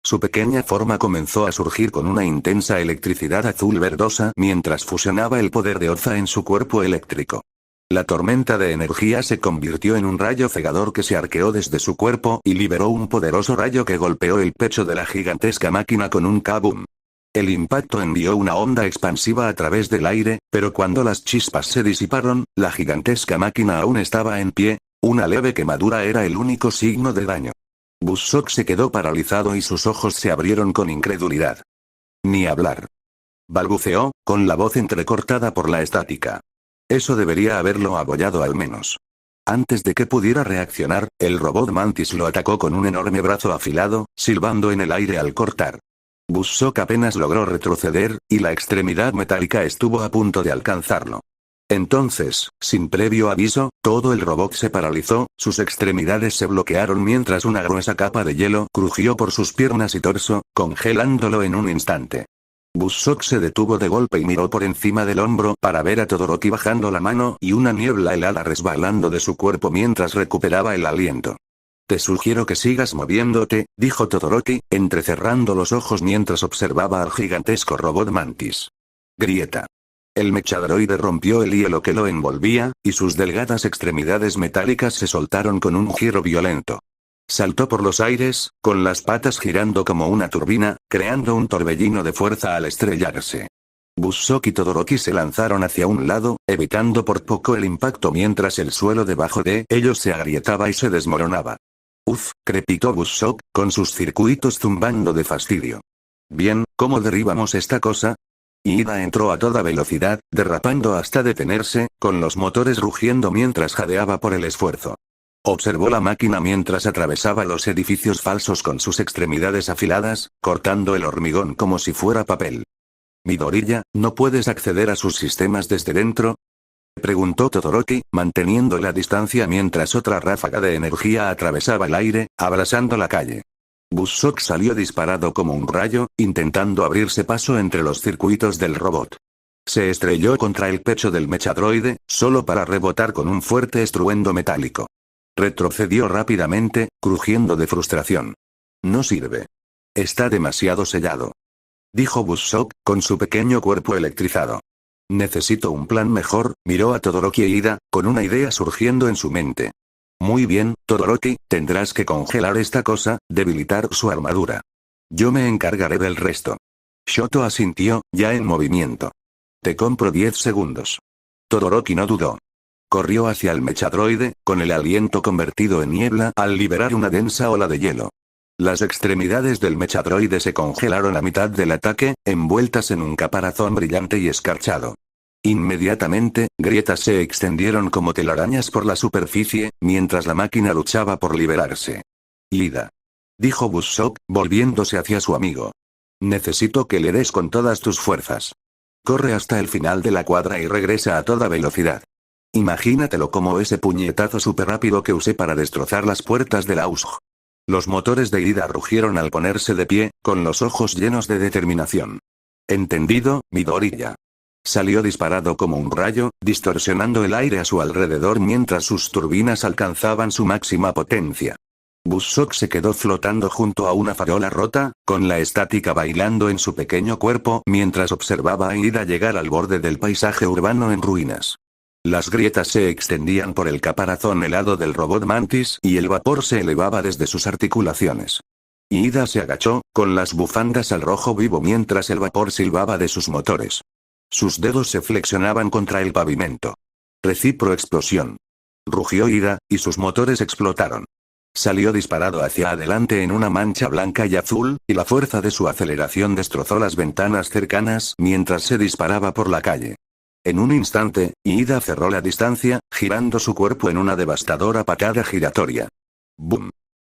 Su pequeña forma comenzó a surgir con una intensa electricidad azul verdosa mientras fusionaba el poder de Oza en su cuerpo eléctrico. La tormenta de energía se convirtió en un rayo cegador que se arqueó desde su cuerpo y liberó un poderoso rayo que golpeó el pecho de la gigantesca máquina con un kaboom. El impacto envió una onda expansiva a través del aire, pero cuando las chispas se disiparon, la gigantesca máquina aún estaba en pie. Una leve quemadura era el único signo de daño. Buzzsaw se quedó paralizado y sus ojos se abrieron con incredulidad. Ni hablar. Balbuceó, con la voz entrecortada por la estática. Eso debería haberlo abollado al menos. Antes de que pudiera reaccionar, el robot mantis lo atacó con un enorme brazo afilado, silbando en el aire al cortar. Buzzsaw apenas logró retroceder, y la extremidad metálica estuvo a punto de alcanzarlo. Entonces, sin previo aviso, todo el robot se paralizó, sus extremidades se bloquearon mientras una gruesa capa de hielo crujió por sus piernas y torso, congelándolo en un instante. Buzzsaw se detuvo de golpe y miró por encima del hombro para ver a Todoroki bajando la mano y una niebla helada resbalando de su cuerpo mientras recuperaba el aliento. Te sugiero que sigas moviéndote, dijo Todoroki, entrecerrando los ojos mientras observaba al gigantesco robot mantis. Grieta. El mechadroide rompió el hielo que lo envolvía, y sus delgadas extremidades metálicas se soltaron con un giro violento. Saltó por los aires, con las patas girando como una turbina, creando un torbellino de fuerza al estrellarse. Buzzsaw y Todoroki se lanzaron hacia un lado, evitando por poco el impacto mientras el suelo debajo de ellos se agrietaba y se desmoronaba. Uf, crepitó Buzzsaw, con sus circuitos zumbando de fastidio. Bien, ¿cómo derribamos esta cosa? Ida entró a toda velocidad, derrapando hasta detenerse, con los motores rugiendo mientras jadeaba por el esfuerzo. Observó la máquina mientras atravesaba los edificios falsos con sus extremidades afiladas, cortando el hormigón como si fuera papel. Midoriya, ¿no puedes acceder a sus sistemas desde dentro? Preguntó Todoroki, manteniendo la distancia mientras otra ráfaga de energía atravesaba el aire, abrasando la calle. Buzzsaw salió disparado como un rayo, intentando abrirse paso entre los circuitos del robot. Se estrelló contra el pecho del mechadroide, solo para rebotar con un fuerte estruendo metálico. Retrocedió rápidamente, crujiendo de frustración. No sirve. Está demasiado sellado, dijo Buzzsaw, con su pequeño cuerpo electrizado. Necesito un plan mejor, miró a Todoroki e Ida, con una idea surgiendo en su mente. Muy bien, Todoroki, tendrás que congelar esta cosa, debilitar su armadura. Yo me encargaré del resto. Shoto asintió, ya en movimiento. Te compro 10 segundos. Todoroki no dudó. Corrió hacia el mechadroide, con el aliento convertido en niebla al liberar una densa ola de hielo. Las extremidades del mechadroide se congelaron a mitad del ataque, envueltas en un caparazón brillante y escarchado. Inmediatamente, grietas se extendieron como telarañas por la superficie, mientras la máquina luchaba por liberarse. Ida, dijo Buzzsaw, volviéndose hacia su amigo. Necesito que le des con todas tus fuerzas. Corre hasta el final de la cuadra y regresa a toda velocidad. Imagínatelo como ese puñetazo súper rápido que usé para destrozar las puertas del Ausg. Los motores de Ida rugieron al ponerse de pie, con los ojos llenos de determinación. Entendido, Midoriya. Salió disparado como un rayo, distorsionando el aire a su alrededor mientras sus turbinas alcanzaban su máxima potencia. Buzzsaw se quedó flotando junto a una farola rota, con la estática bailando en su pequeño cuerpo mientras observaba a Ida llegar al borde del paisaje urbano en ruinas. Las grietas se extendían por el caparazón helado del robot Mantis y el vapor se elevaba desde sus articulaciones. Ida se agachó, con las bufandas al rojo vivo mientras el vapor silbaba de sus motores. Sus dedos se flexionaban contra el pavimento. Recipro explosión. Rugió Ida, y sus motores explotaron. Salió disparado hacia adelante en una mancha blanca y azul, y la fuerza de su aceleración destrozó las ventanas cercanas mientras se disparaba por la calle. En un instante, Ida cerró la distancia, girando su cuerpo en una devastadora patada giratoria. ¡Bum!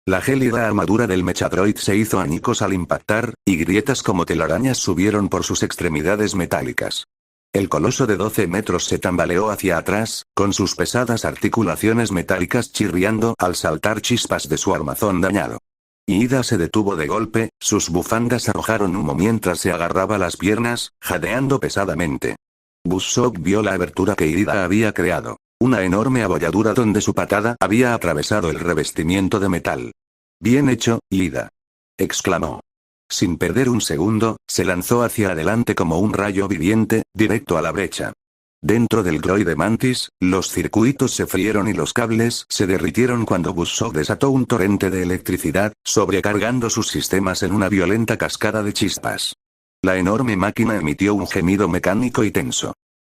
La gélida armadura del Mechadroid se hizo añicos al impactar, y grietas como telarañas subieron por sus extremidades metálicas. El coloso de 12 metros se tambaleó hacia atrás, con sus pesadas articulaciones metálicas chirriando al saltar chispas de su armazón dañado. Ida se detuvo de golpe, sus bufandas arrojaron humo mientras se agarraba las piernas, jadeando pesadamente. Buzzsaw vio la abertura que Ida había creado. Una enorme abolladura donde su patada había atravesado el revestimiento de metal. «Bien hecho, Ida», exclamó. Sin perder un segundo, se lanzó hacia adelante como un rayo viviente, directo a la brecha. Dentro del droide Mantis, los circuitos se frieron y los cables se derritieron cuando Buzzsaw desató un torrente de electricidad, sobrecargando sus sistemas en una violenta cascada de chispas. La enorme máquina emitió un gemido mecánico y tenso.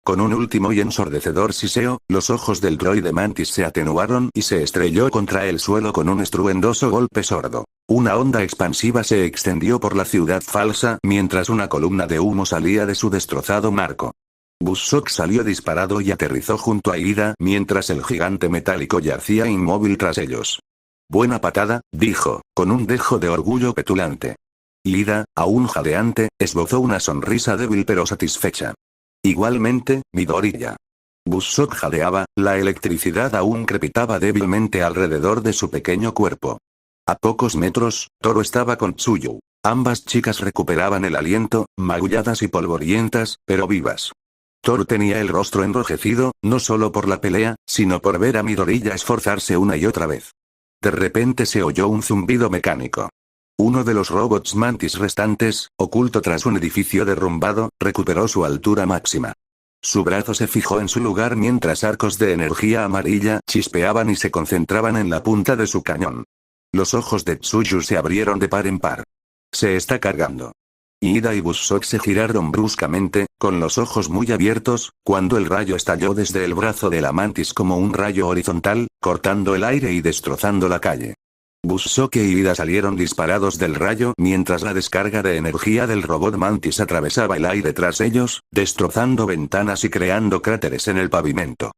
Con un último y ensordecedor siseo, los ojos del droide Mantis se atenuaron y se estrelló contra el suelo con un estruendoso golpe sordo. Una onda expansiva se extendió por la ciudad falsa mientras una columna de humo salía de su destrozado marco. Buzzsaw salió disparado y aterrizó junto a Ida mientras el gigante metálico yacía inmóvil tras ellos. «Buena patada», dijo, con un dejo de orgullo petulante. Ida, aún jadeante, esbozó una sonrisa débil pero satisfecha. Igualmente, Midoriya. Buzzsaw jadeaba, la electricidad aún crepitaba débilmente alrededor de su pequeño cuerpo. A pocos metros, Toro estaba con Tsuyu. Ambas chicas recuperaban el aliento, magulladas y polvorientas, pero vivas. Toro tenía el rostro enrojecido, no solo por la pelea, sino por ver a Midoriya esforzarse una y otra vez. De repente se oyó un zumbido mecánico. Uno de los robots Mantis restantes, oculto tras un edificio derrumbado, recuperó su altura máxima. Su brazo se fijó en su lugar mientras arcos de energía amarilla chispeaban y se concentraban en la punta de su cañón. Los ojos de Tsuyu se abrieron de par en par. Se está cargando. Ida y Buzzsaw se giraron bruscamente, con los ojos muy abiertos, cuando el rayo estalló desde el brazo de la Mantis como un rayo horizontal, cortando el aire y destrozando la calle. Buzzsaw y Ida salieron disparados del rayo mientras la descarga de energía del robot Mantis atravesaba el aire tras ellos, destrozando ventanas y creando cráteres en el pavimento.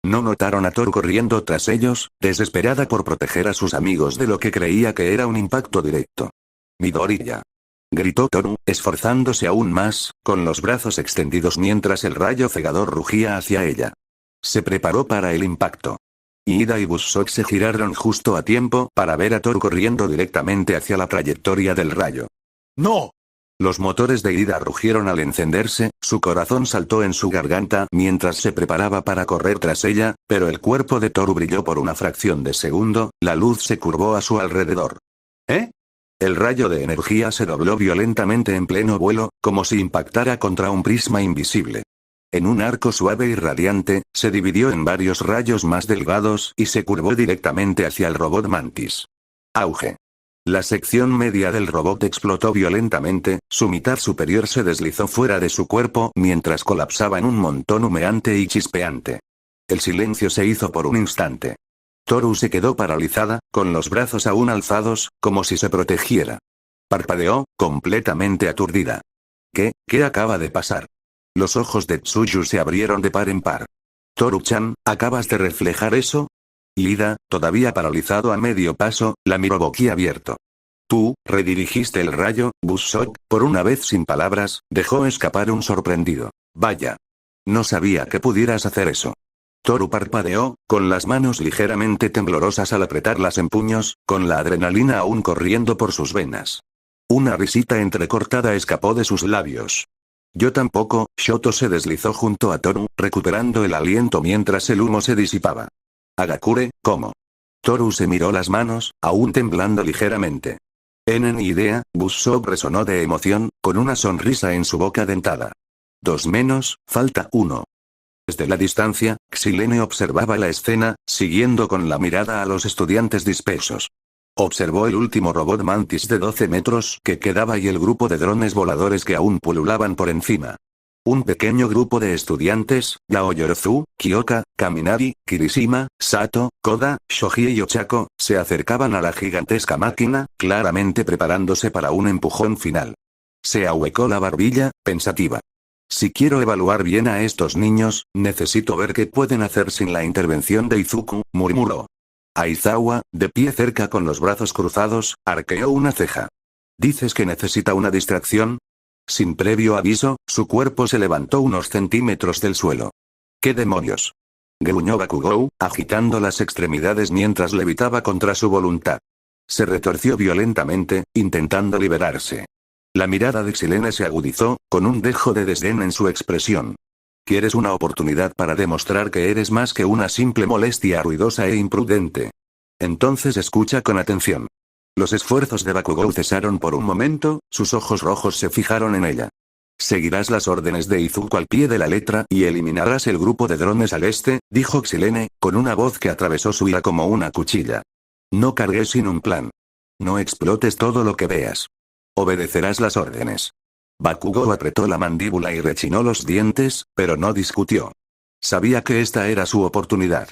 No notaron a Thor corriendo tras ellos, desesperada por proteger a sus amigos de lo que creía que era un impacto directo. «Midoriya», gritó Toru, esforzándose aún más, con los brazos extendidos mientras el rayo cegador rugía hacia ella. Se preparó para el impacto. Ida y Buzzsaw se giraron justo a tiempo para ver a Thor corriendo directamente hacia la trayectoria del rayo. ¡No! Los motores de Ida rugieron al encenderse, su corazón saltó en su garganta mientras se preparaba para correr tras ella, pero el cuerpo de Thor brilló por una fracción de segundo, la luz se curvó a su alrededor. ¿Eh? El rayo de energía se dobló violentamente en pleno vuelo, como si impactara contra un prisma invisible. En un arco suave y radiante, se dividió en varios rayos más delgados y se curvó directamente hacia el robot Mantis. Auge. La sección media del robot explotó violentamente, su mitad superior se deslizó fuera de su cuerpo mientras colapsaba en un montón humeante y chispeante. El silencio se hizo por un instante. Toru se quedó paralizada, con los brazos aún alzados, como si se protegiera. Parpadeó, completamente aturdida. ¿Qué acaba de pasar? Los ojos de Tsuyu se abrieron de par en par. Toru-chan, ¿acabas de reflejar eso? Lida, todavía paralizado a medio paso, la miró boquiabierto. Tú, redirigiste el rayo, Busok, por una vez sin palabras, dejó escapar un sorprendido. Vaya. No sabía que pudieras hacer eso. Toru parpadeó, con las manos ligeramente temblorosas al apretarlas en puños, con la adrenalina aún corriendo por sus venas. Una risita entrecortada escapó de sus labios. Yo tampoco. Shoto se deslizó junto a Toru, recuperando el aliento mientras el humo se disipaba. Hagakure, ¿cómo? Toru se miró las manos, aún temblando ligeramente. En idea, Busok resonó de emoción, con una sonrisa en su boca dentada. 2 menos, falta 1. Desde la distancia, Xilene observaba la escena, siguiendo con la mirada a los estudiantes dispersos. Observó el último robot Mantis de 12 metros que quedaba y el grupo de drones voladores que aún pululaban por encima. Un pequeño grupo de estudiantes, Yaoyorozu, Kyoka, Kaminari, Kirishima, Sato, Koda, Shoji y Ochako, se acercaban a la gigantesca máquina, claramente preparándose para un empujón final. Se ahuecó la barbilla, pensativa. Si quiero evaluar bien a estos niños, necesito ver qué pueden hacer sin la intervención de Izuku, murmuró. Aizawa, de pie cerca con los brazos cruzados, arqueó una ceja. ¿Dices que necesita una distracción? Sin previo aviso, su cuerpo se levantó unos centímetros del suelo. ¿Qué demonios? Gruñó Bakugou, agitando las extremidades mientras levitaba contra su voluntad. Se retorció violentamente, intentando liberarse. La mirada de Xilene se agudizó, con un dejo de desdén en su expresión. ¿Quieres una oportunidad para demostrar que eres más que una simple molestia ruidosa e imprudente? Entonces escucha con atención. Los esfuerzos de Bakugou cesaron por un momento, sus ojos rojos se fijaron en ella. Seguirás las órdenes de Izuku al pie de la letra y eliminarás el grupo de drones al este, dijo Xilene, con una voz que atravesó su ira como una cuchilla. No cargues sin un plan. No explotes todo lo que veas. Obedecerás las órdenes. Bakugou apretó la mandíbula y rechinó los dientes, pero no discutió. Sabía que esta era su oportunidad.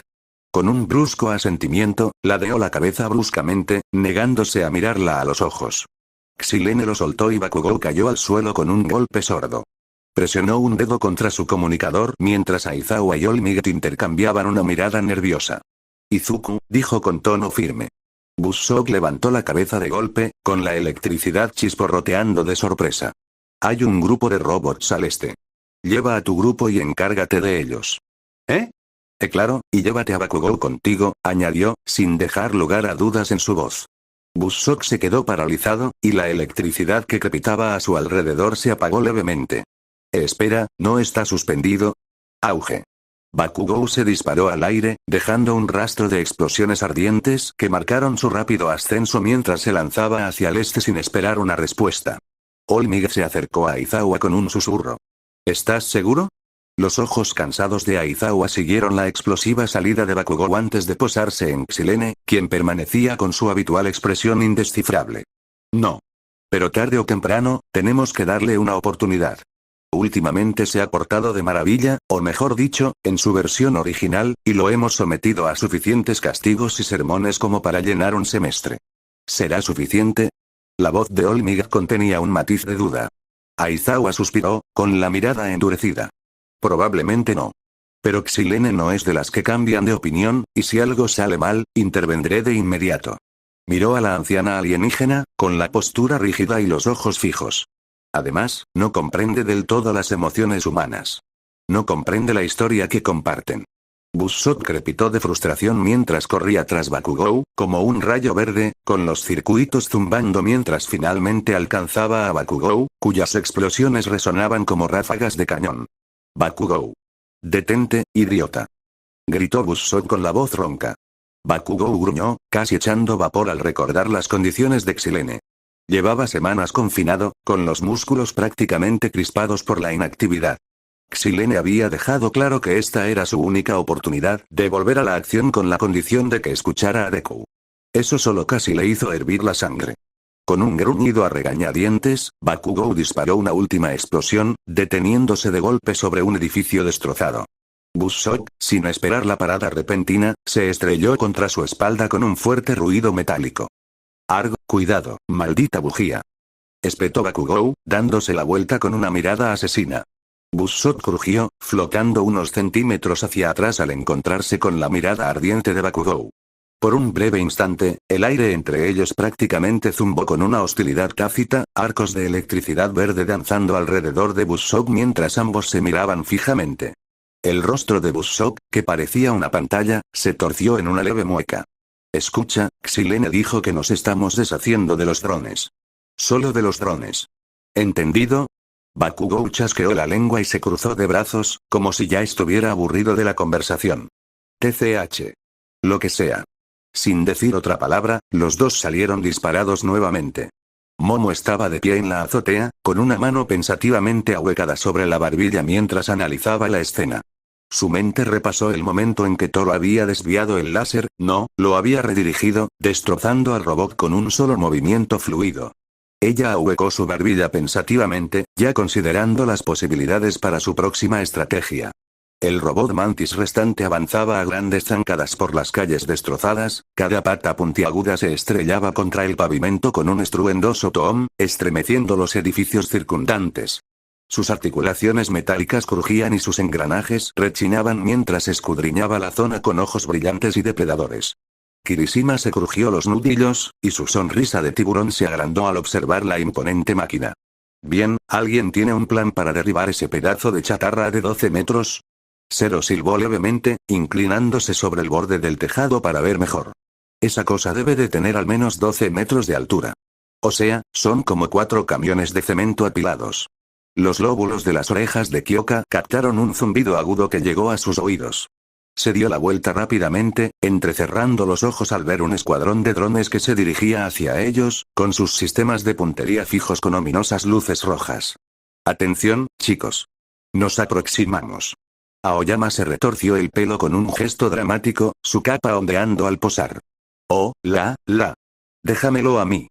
Con un brusco asentimiento, ladeó la cabeza bruscamente, negándose a mirarla a los ojos. Xilene lo soltó y Bakugou cayó al suelo con un golpe sordo. Presionó un dedo contra su comunicador mientras Aizawa y Olmiget intercambiaban una mirada nerviosa. Izuku, dijo con tono firme. Busok levantó la cabeza de golpe, con la electricidad chisporroteando de sorpresa. Hay un grupo de robots al este. Lleva a tu grupo y encárgate de ellos. ¿Eh? Claro, y llévate a Bakugou contigo, añadió, sin dejar lugar a dudas en su voz. Busok se quedó paralizado, y la electricidad que crepitaba a su alrededor se apagó levemente. Espera, ¿no está suspendido? Auge. Bakugou se disparó al aire, dejando un rastro de explosiones ardientes que marcaron su rápido ascenso mientras se lanzaba hacia el este sin esperar una respuesta. Olmiget se acercó a Aizawa con un susurro. ¿Estás seguro? Los ojos cansados de Aizawa siguieron la explosiva salida de Bakugou antes de posarse en Xilene, quien permanecía con su habitual expresión indescifrable. No. Pero tarde o temprano, tenemos que darle una oportunidad. Últimamente se ha portado de maravilla, o mejor dicho, en su versión original, y lo hemos sometido a suficientes castigos y sermones como para llenar un semestre. ¿Será suficiente? La voz de Olmiget contenía un matiz de duda. Aizawa suspiró, con la mirada endurecida. Probablemente no. Pero Xilene no es de las que cambian de opinión, y si algo sale mal, intervendré de inmediato. Miró a la anciana alienígena, con la postura rígida y los ojos fijos. Además, no comprende del todo las emociones humanas. No comprende la historia que comparten. Busok crepitó de frustración mientras corría tras Bakugou, como un rayo verde, con los circuitos zumbando mientras finalmente alcanzaba a Bakugou, cuyas explosiones resonaban como ráfagas de cañón. Bakugou. Detente, idiota. Gritó Busok con la voz ronca. Bakugou gruñó, casi echando vapor al recordar las condiciones de Xilene. Llevaba semanas confinado, con los músculos prácticamente crispados por la inactividad. Xilene había dejado claro que esta era su única oportunidad de volver a la acción con la condición de que escuchara a Deku. Eso solo casi le hizo hervir la sangre. Con un gruñido a regañadientes, Bakugou disparó una última explosión, deteniéndose de golpe sobre un edificio destrozado. Buzzsaw, sin esperar la parada repentina, se estrelló contra su espalda con un fuerte ruido metálico. «Arg, cuidado, maldita bujía», espetó Bakugou, dándose la vuelta con una mirada asesina. Buzzsaw crujió, flotando unos centímetros hacia atrás al encontrarse con la mirada ardiente de Bakugou. Por un breve instante, el aire entre ellos prácticamente zumbó con una hostilidad tácita, arcos de electricidad verde danzando alrededor de Buzzsaw mientras ambos se miraban fijamente. El rostro de Buzzsaw, que parecía una pantalla, se torció en una leve mueca. «Escucha, Xilene dijo que nos estamos deshaciendo de los drones. Solo de los drones. ¿Entendido?» Bakugou chasqueó la lengua y se cruzó de brazos, como si ya estuviera aburrido de la conversación. «TCH. Lo que sea». Sin decir otra palabra, los dos salieron disparados nuevamente. Momo estaba de pie en la azotea, con una mano pensativamente ahuecada sobre la barbilla mientras analizaba la escena. Su mente repasó el momento en que Toro había desviado el láser, no, lo había redirigido, destrozando al robot con un solo movimiento fluido. Ella ahuecó su barbilla pensativamente, ya considerando las posibilidades para su próxima estrategia. El robot Mantis restante avanzaba a grandes zancadas por las calles destrozadas, cada pata puntiaguda se estrellaba contra el pavimento con un estruendoso toom, estremeciendo los edificios circundantes. Sus articulaciones metálicas crujían y sus engranajes rechinaban mientras escudriñaba la zona con ojos brillantes y depredadores. Kirishima se crujió los nudillos, y su sonrisa de tiburón se agrandó al observar la imponente máquina. «Bien, ¿alguien tiene un plan para derribar ese pedazo de chatarra de 12 metros?» Zero silbó levemente, inclinándose sobre el borde del tejado para ver mejor. «Esa cosa debe de tener al menos 12 metros de altura. O sea, son como 4 camiones de cemento apilados». Los lóbulos de las orejas de Kyoka captaron un zumbido agudo que llegó a sus oídos. Se dio la vuelta rápidamente, entrecerrando los ojos al ver un escuadrón de drones que se dirigía hacia ellos, con sus sistemas de puntería fijos con ominosas luces rojas. «Atención, chicos. Nos aproximamos». Aoyama se retorció el pelo con un gesto dramático, su capa ondeando al posar. «Oh, déjamelo a mí».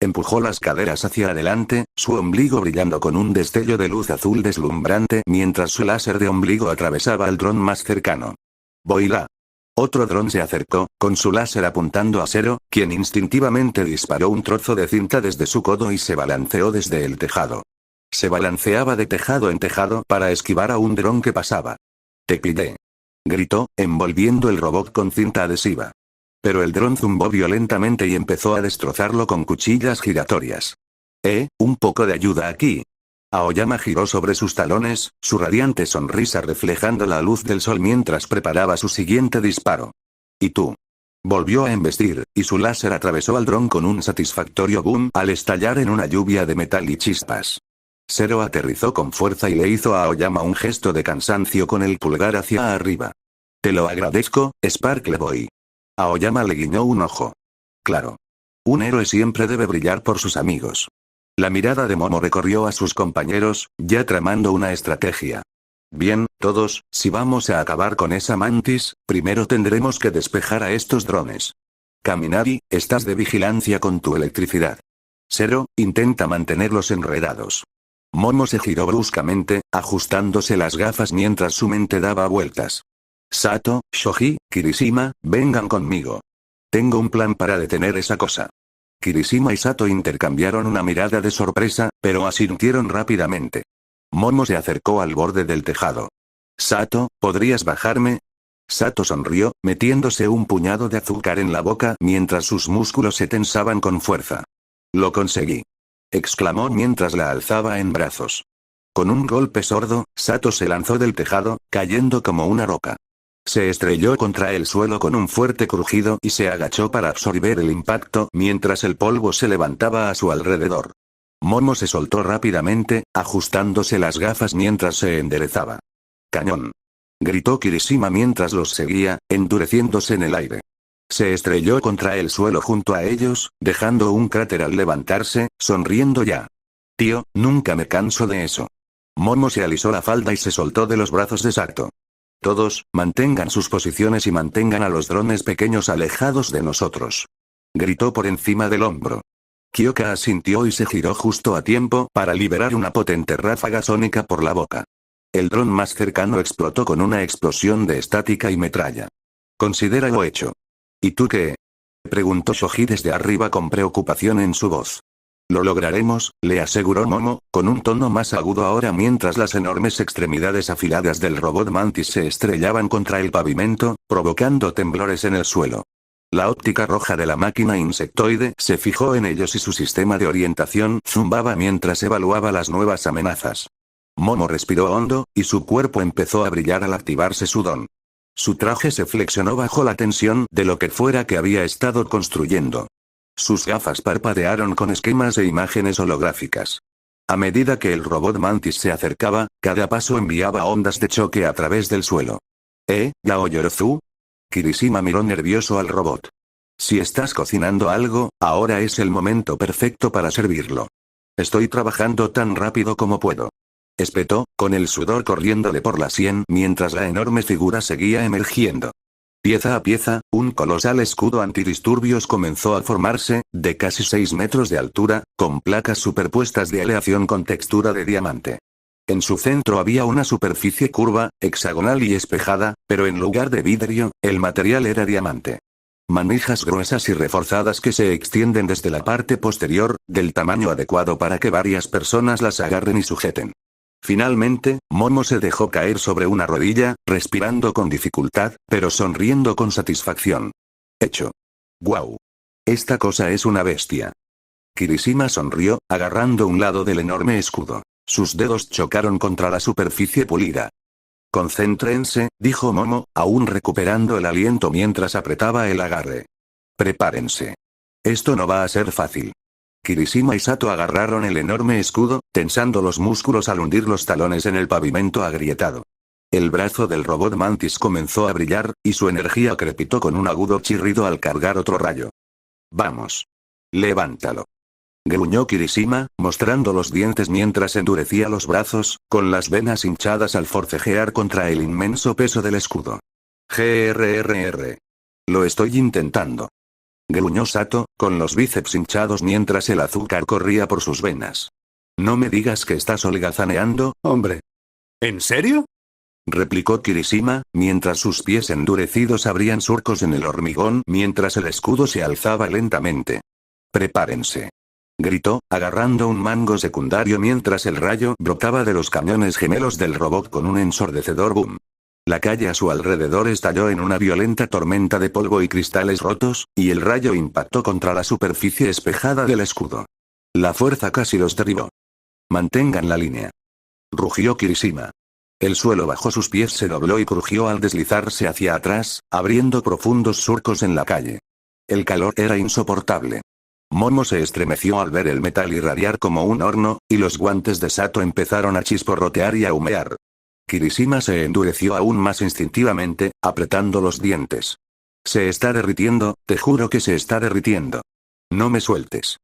Empujó las caderas hacia adelante, su ombligo brillando con un destello de luz azul deslumbrante mientras su láser de ombligo atravesaba al dron más cercano. «Voila». Otro dron se acercó, con su láser apuntando a Zero, quien instintivamente disparó un trozo de cinta desde su codo y se balanceó desde el tejado. Se balanceaba de tejado en tejado para esquivar a un dron que pasaba. «Te pillé», gritó, envolviendo el robot con cinta adhesiva. Pero el dron zumbó violentamente y empezó a destrozarlo con cuchillas giratorias. Un poco de ayuda aquí». Aoyama giró sobre sus talones, su radiante sonrisa reflejando la luz del sol mientras preparaba su siguiente disparo. «¿Y tú?». Volvió a embestir, y su láser atravesó al dron con un satisfactorio boom al estallar en una lluvia de metal y chispas. Zero aterrizó con fuerza y le hizo a Aoyama un gesto de cansancio con el pulgar hacia arriba. «Te lo agradezco, Sparkle Boy». Aoyama le guiñó un ojo. «Claro. Un héroe siempre debe brillar por sus amigos». La mirada de Momo recorrió a sus compañeros, ya tramando una estrategia. «Bien, todos, si vamos a acabar con esa mantis, primero tendremos que despejar a estos drones. Kaminari, estás de vigilancia con tu electricidad. Zero, intenta mantenerlos enredados». Momo se giró bruscamente, ajustándose las gafas mientras su mente daba vueltas. «Sato, Shoji, Kirishima, vengan conmigo. Tengo un plan para detener esa cosa». Kirishima y Sato intercambiaron una mirada de sorpresa, pero asintieron rápidamente. Momo se acercó al borde del tejado. «Sato, ¿podrías bajarme?». Sato sonrió, metiéndose un puñado de azúcar en la boca mientras sus músculos se tensaban con fuerza. «Lo conseguí», exclamó mientras la alzaba en brazos. Con un golpe sordo, Sato se lanzó del tejado, cayendo como una roca. Se estrelló contra el suelo con un fuerte crujido y se agachó para absorber el impacto mientras el polvo se levantaba a su alrededor. Momo se soltó rápidamente, ajustándose las gafas mientras se enderezaba. «Cañón», gritó Kirishima mientras los seguía, endureciéndose en el aire. Se estrelló contra el suelo junto a ellos, dejando un cráter al levantarse, sonriendo ya. Tío, nunca me canso de eso. Momo se alisó la falda y se soltó de los brazos de Sato. Todos, mantengan sus posiciones y mantengan a los drones pequeños alejados de nosotros. Gritó por encima del hombro. Kyoka asintió y se giró justo a tiempo para liberar una potente ráfaga sónica por la boca. El dron más cercano explotó con una explosión de estática y metralla. Considéralo hecho. ¿Y tú qué? Preguntó Shoji desde arriba con preocupación en su voz. Lo lograremos, le aseguró Momo, con un tono más agudo ahora mientras las enormes extremidades afiladas del robot Mantis se estrellaban contra el pavimento, provocando temblores en el suelo. La óptica roja de la máquina insectoide se fijó en ellos y su sistema de orientación zumbaba mientras evaluaba las nuevas amenazas. Momo respiró hondo, y su cuerpo empezó a brillar al activarse su don. Su traje se flexionó bajo la tensión de lo que fuera que había estado construyendo. Sus gafas parpadearon con esquemas e imágenes holográficas. A medida que el robot Mantis se acercaba, cada paso enviaba ondas de choque a través del suelo. ¿Yao Yorozu? Kirishima miró nervioso al robot. Si estás cocinando algo, ahora es el momento perfecto para servirlo. Estoy trabajando tan rápido como puedo. Espetó, con el sudor corriéndole por la sien mientras la enorme figura seguía emergiendo. Pieza a pieza, un colosal escudo antidisturbios comenzó a formarse, de casi 6 metros de altura, con placas superpuestas de aleación con textura de diamante. En su centro había una superficie curva, hexagonal y espejada, pero en lugar de vidrio, el material era diamante. Manijas gruesas y reforzadas que se extienden desde la parte posterior, del tamaño adecuado para que varias personas las agarren y sujeten. Finalmente, Momo se dejó caer sobre una rodilla, respirando con dificultad, pero sonriendo con satisfacción. Hecho. ¡Guau! Esta cosa es una bestia. Kirishima sonrió, agarrando un lado del enorme escudo. Sus dedos chocaron contra la superficie pulida. Concéntrense, dijo Momo, aún recuperando el aliento mientras apretaba el agarre. Prepárense. Esto no va a ser fácil. Kirishima y Sato agarraron el enorme escudo, tensando los músculos al hundir los talones en el pavimento agrietado. El brazo del robot Mantis comenzó a brillar, y su energía crepitó con un agudo chirrido al cargar otro rayo. Vamos. Levántalo. Gruñó Kirishima, mostrando los dientes mientras endurecía los brazos, con las venas hinchadas al forcejear contra el inmenso peso del escudo. GRRR. Lo estoy intentando. Gruñó Sato, con los bíceps hinchados mientras el azúcar corría por sus venas. No me digas que estás holgazaneando, hombre. ¿En serio? Replicó Kirishima, mientras sus pies endurecidos abrían surcos en el hormigón mientras el escudo se alzaba lentamente. Prepárense. Gritó, agarrando un mango secundario mientras el rayo brotaba de los cañones gemelos del robot con un ensordecedor boom. La calle a su alrededor estalló en una violenta tormenta de polvo y cristales rotos, y el rayo impactó contra la superficie espejada del escudo. La fuerza casi los derribó. Mantengan la línea. Rugió Kirishima. El suelo bajo sus pies se dobló y crujió al deslizarse hacia atrás, abriendo profundos surcos en la calle. El calor era insoportable. Momo se estremeció al ver el metal irradiar como un horno, y los guantes de Sato empezaron a chisporrotear y a humear. Kirishima se endureció aún más instintivamente, apretando los dientes. Se está derritiendo, te juro que se está derritiendo. No me sueltes.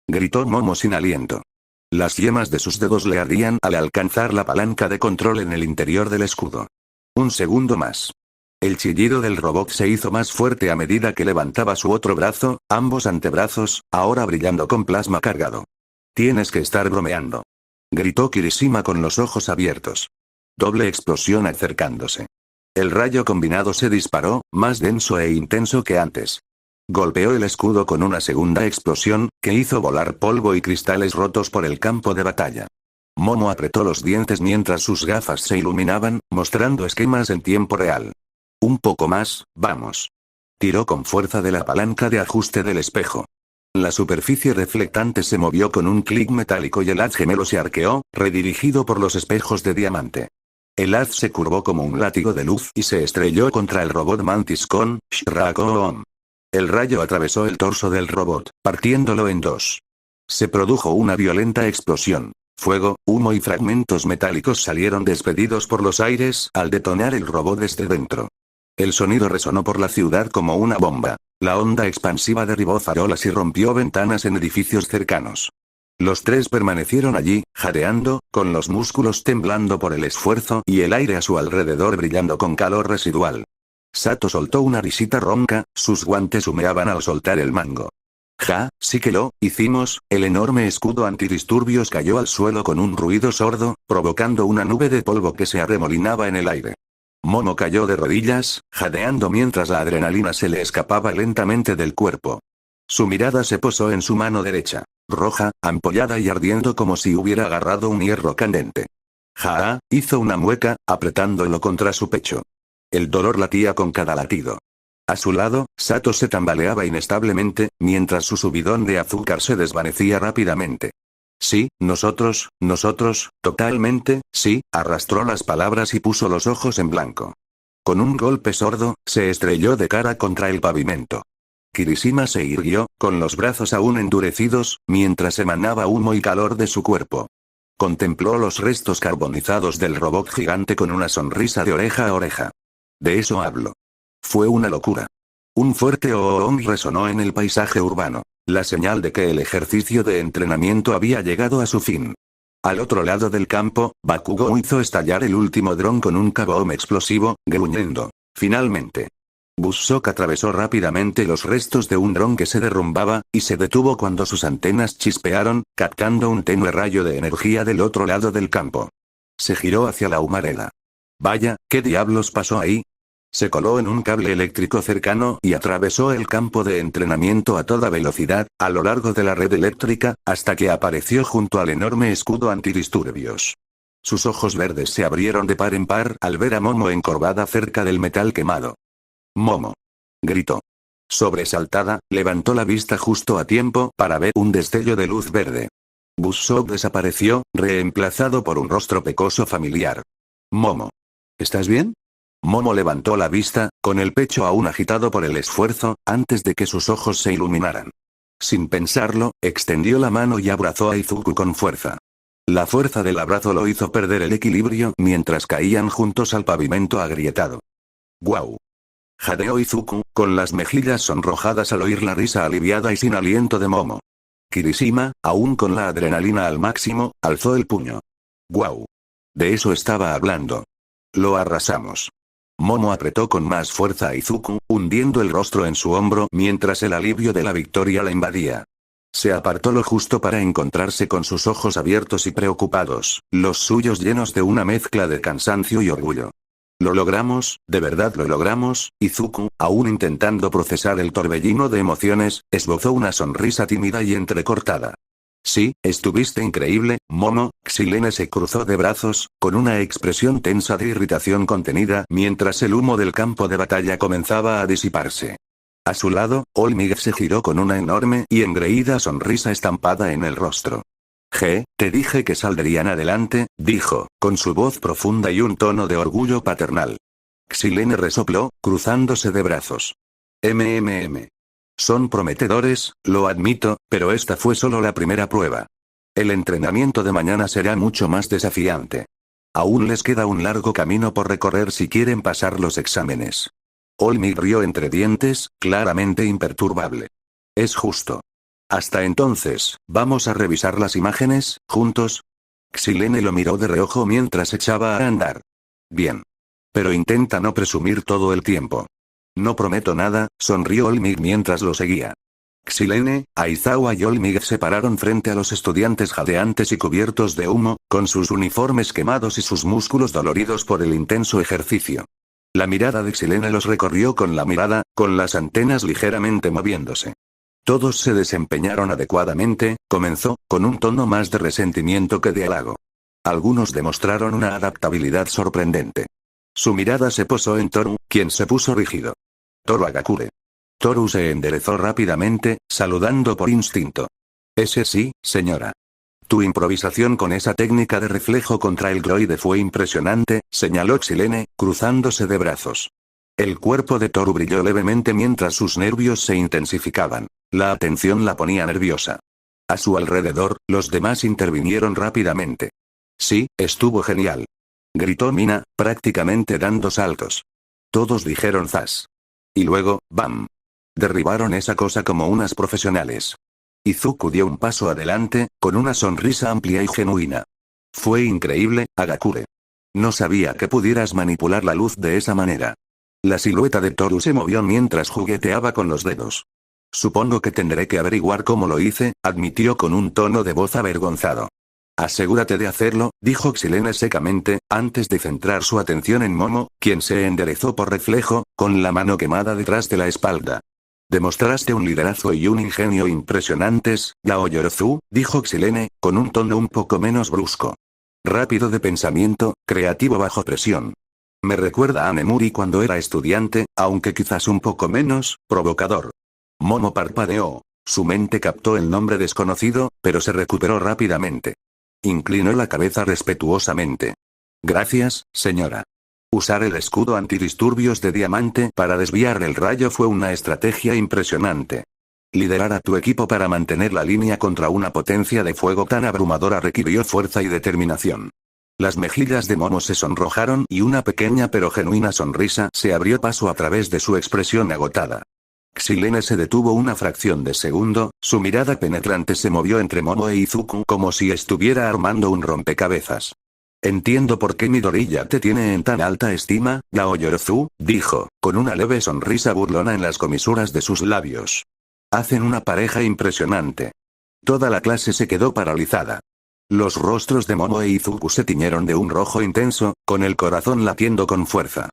Gritó Momo sin aliento. Las yemas de sus dedos le ardían al alcanzar la palanca de control en el interior del escudo. Un segundo más. El chillido del robot se hizo más fuerte a medida que levantaba su otro brazo, ambos antebrazos, ahora brillando con plasma cargado. Tienes que estar bromeando. Gritó Kirishima con los ojos abiertos. Doble explosión acercándose. El rayo combinado se disparó, más denso e intenso que antes. Golpeó el escudo con una segunda explosión, que hizo volar polvo y cristales rotos por el campo de batalla. Momo apretó los dientes mientras sus gafas se iluminaban, mostrando esquemas en tiempo real. Un poco más, vamos. Tiró con fuerza de la palanca de ajuste del espejo. La superficie reflectante se movió con un clic metálico y el haz gemelo se arqueó, redirigido por los espejos de diamante. El haz se curvó como un látigo de luz y se estrelló contra el robot Mantis con Shrakoom. El rayo atravesó el torso del robot, partiéndolo en dos. Se produjo una violenta explosión. Fuego, humo y fragmentos metálicos salieron despedidos por los aires al detonar el robot desde dentro. El sonido resonó por la ciudad como una bomba. La onda expansiva derribó farolas y rompió ventanas en edificios cercanos. Los tres permanecieron allí, jadeando, con los músculos temblando por el esfuerzo y el aire a su alrededor brillando con calor residual. Sato soltó una risita ronca, sus guantes humeaban al soltar el mango. Ja, sí que lo hicimos. El enorme escudo antidisturbios cayó al suelo con un ruido sordo, provocando una nube de polvo que se arremolinaba en el aire. Momo cayó de rodillas, jadeando mientras la adrenalina se le escapaba lentamente del cuerpo. Su mirada se posó en su mano derecha, roja, ampollada y ardiendo como si hubiera agarrado un hierro candente. Ja, hizo una mueca, apretándolo contra su pecho. El dolor latía con cada latido. A su lado, Sato se tambaleaba inestablemente, mientras su subidón de azúcar se desvanecía rápidamente. Sí, nosotros, totalmente, sí, arrastró las palabras y puso los ojos en blanco. Con un golpe sordo, se estrelló de cara contra el pavimento. Kirishima se irguió, con los brazos aún endurecidos, mientras emanaba humo y calor de su cuerpo. Contempló los restos carbonizados del robot gigante con una sonrisa de oreja a oreja. De eso hablo. Fue una locura. Un fuerte oh resonó en el paisaje urbano, la señal de que el ejercicio de entrenamiento había llegado a su fin. Al otro lado del campo, Bakugo hizo estallar el último dron con un kaboom explosivo, gruñendo. Finalmente. Buzzsaw atravesó rápidamente los restos de un dron que se derrumbaba, y se detuvo cuando sus antenas chispearon, captando un tenue rayo de energía del otro lado del campo. Se giró hacia la humareda. Vaya, ¿qué diablos pasó ahí? Se coló en un cable eléctrico cercano y atravesó el campo de entrenamiento a toda velocidad, a lo largo de la red eléctrica, hasta que apareció junto al enorme escudo antidisturbios. Sus ojos verdes se abrieron de par en par al ver a Momo encorvada cerca del metal quemado. ¡Momo! Gritó. Sobresaltada, levantó la vista justo a tiempo para ver un destello de luz verde. Buzzsaw desapareció, reemplazado por un rostro pecoso familiar. Momo. ¿Estás bien? Momo levantó la vista, con el pecho aún agitado por el esfuerzo, antes de que sus ojos se iluminaran. Sin pensarlo, extendió la mano y abrazó a Izuku con fuerza. La fuerza del abrazo lo hizo perder el equilibrio mientras caían juntos al pavimento agrietado. ¡Guau! Jadeó Izuku, con las mejillas sonrojadas al oír la risa aliviada y sin aliento de Momo. Kirishima, aún con la adrenalina al máximo, alzó el puño. ¡Guau! De eso estaba hablando. Lo arrasamos. Momo apretó con más fuerza a Izuku, hundiendo el rostro en su hombro mientras el alivio de la victoria la invadía. Se apartó lo justo para encontrarse con sus ojos abiertos y preocupados, los suyos llenos de una mezcla de cansancio y orgullo. Lo logramos, de verdad lo logramos. Izuku, aún intentando procesar el torbellino de emociones, esbozó una sonrisa tímida y entrecortada. Sí, estuviste increíble, Momo. Xilene se cruzó de brazos, con una expresión tensa de irritación contenida mientras el humo del campo de batalla comenzaba a disiparse. A su lado, Olmig se giró con una enorme y engreída sonrisa estampada en el rostro. Te dije que saldrían adelante, dijo, con su voz profunda y un tono de orgullo paternal. Xilene resopló, cruzándose de brazos. Son prometedores, lo admito, pero esta fue solo la primera prueba. El entrenamiento de mañana será mucho más desafiante. Aún les queda un largo camino por recorrer si quieren pasar los exámenes. Olmig rió entre dientes, claramente imperturbable. Es justo. Hasta entonces, ¿vamos a revisar las imágenes, juntos? Xilene lo miró de reojo mientras echaba a andar. Bien. Pero intenta no presumir todo el tiempo. No prometo nada, sonrió Olmig mientras lo seguía. Xilene, Aizawa y Olmig se pararon frente a los estudiantes jadeantes y cubiertos de humo, con sus uniformes quemados y sus músculos doloridos por el intenso ejercicio. La mirada de Xilene los recorrió con la mirada, con las antenas ligeramente moviéndose. Todos se desempeñaron adecuadamente, comenzó, con un tono más de resentimiento que de halago. Algunos demostraron una adaptabilidad sorprendente. Su mirada se posó en Toru, quien se puso rígido. Toru Agakure. Toru se enderezó rápidamente, saludando por instinto. Ese sí, señora. Tu improvisación con esa técnica de reflejo contra el droide fue impresionante, señaló Xilene, cruzándose de brazos. El cuerpo de Toru brilló levemente mientras sus nervios se intensificaban. La atención la ponía nerviosa. A su alrededor, los demás intervinieron rápidamente. Sí, estuvo genial. Gritó Mina, prácticamente dando saltos. Todos dijeron zas. Y luego, ¡bam! derribaron esa cosa como unas profesionales. Izuku dio un paso adelante, con una sonrisa amplia y genuina. Fue increíble, Hagakure. No sabía que pudieras manipular la luz de esa manera. La silueta de Toru se movió mientras jugueteaba con los dedos. Supongo que tendré que averiguar cómo lo hice, admitió con un tono de voz avergonzado. Asegúrate de hacerlo, dijo Xilene secamente, antes de centrar su atención en Momo, quien se enderezó por reflejo, con la mano quemada detrás de la espalda. Demostraste un liderazgo y un ingenio impresionantes, Yaoyorozu, dijo Xilene, con un tono un poco menos brusco. Rápido de pensamiento, creativo bajo presión. Me recuerda a Nemuri cuando era estudiante, aunque quizás un poco menos, provocador. Momo parpadeó. Su mente captó el nombre desconocido, pero se recuperó rápidamente. Inclinó la cabeza respetuosamente. Gracias, señora. Usar el escudo antidisturbios de diamante para desviar el rayo fue una estrategia impresionante. Liderar a tu equipo para mantener la línea contra una potencia de fuego tan abrumadora requirió fuerza y determinación. Las mejillas de Momo se sonrojaron y una pequeña pero genuina sonrisa se abrió paso a través de su expresión agotada. Xilene se detuvo una fracción de segundo, su mirada penetrante se movió entre Momo e Izuku como si estuviera armando un rompecabezas. Entiendo por qué Midoriya te tiene en tan alta estima, Yaoyorozu, dijo, con una leve sonrisa burlona en las comisuras de sus labios. Hacen una pareja impresionante. Toda la clase se quedó paralizada. Los rostros de Momo e Izuku se tiñeron de un rojo intenso, con el corazón latiendo con fuerza.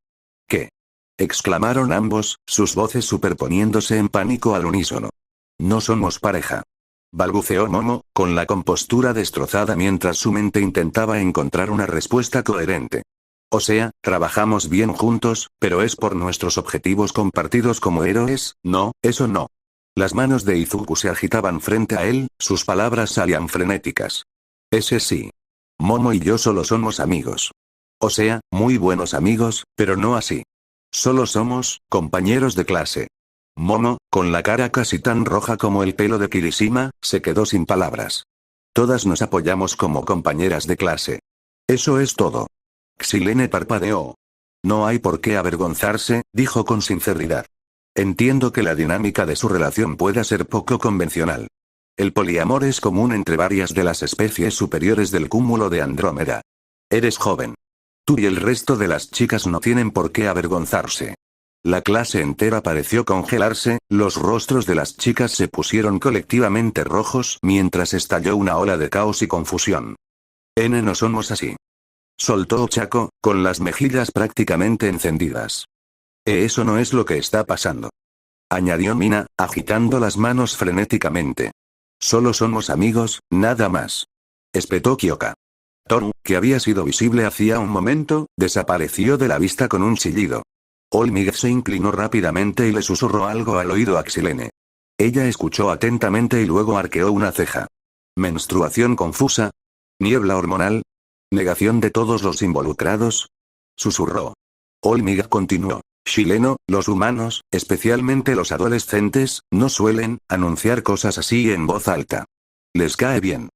¿Qué? Exclamaron ambos, sus voces superponiéndose en pánico al unísono. No somos pareja. Balbuceó Momo, con la compostura destrozada mientras su mente intentaba encontrar una respuesta coherente. O sea, trabajamos bien juntos, pero es por nuestros objetivos compartidos como héroes, no, eso no. Las manos de Izuku se agitaban frente a él, sus palabras salían frenéticas. Ese sí. Momo y yo solo somos amigos. O sea, muy buenos amigos, pero no así. Solo somos, compañeros de clase. Momo, con la cara casi tan roja como el pelo de Kirishima, se quedó sin palabras. Todas nos apoyamos como compañeras de clase. Eso es todo. Xilene parpadeó. No hay por qué avergonzarse, dijo con sinceridad. Entiendo que la dinámica de su relación pueda ser poco convencional. El poliamor es común entre varias de las especies superiores del cúmulo de Andrómeda. Eres joven. Tú y el resto de las chicas no tienen por qué avergonzarse. La clase entera pareció congelarse, los rostros de las chicas se pusieron colectivamente rojos mientras estalló una ola de caos y confusión. No somos así. Soltó Chaco, con las mejillas prácticamente encendidas. Eso no es lo que está pasando. Añadió Mina, agitando las manos frenéticamente. Solo somos amigos, nada más. Espetó Kyoka. Toru, que había sido visible hacía un momento, desapareció de la vista con un chillido. Olmig se inclinó rápidamente y le susurró algo al oído a Xilene. Ella escuchó atentamente y luego arqueó una ceja. ¿Menstruación confusa? ¿Niebla hormonal? ¿Negación de todos los involucrados? Susurró. Olmig continuó. Xileno, los humanos, especialmente los adolescentes, no suelen anunciar cosas así en voz alta. Les cae bien.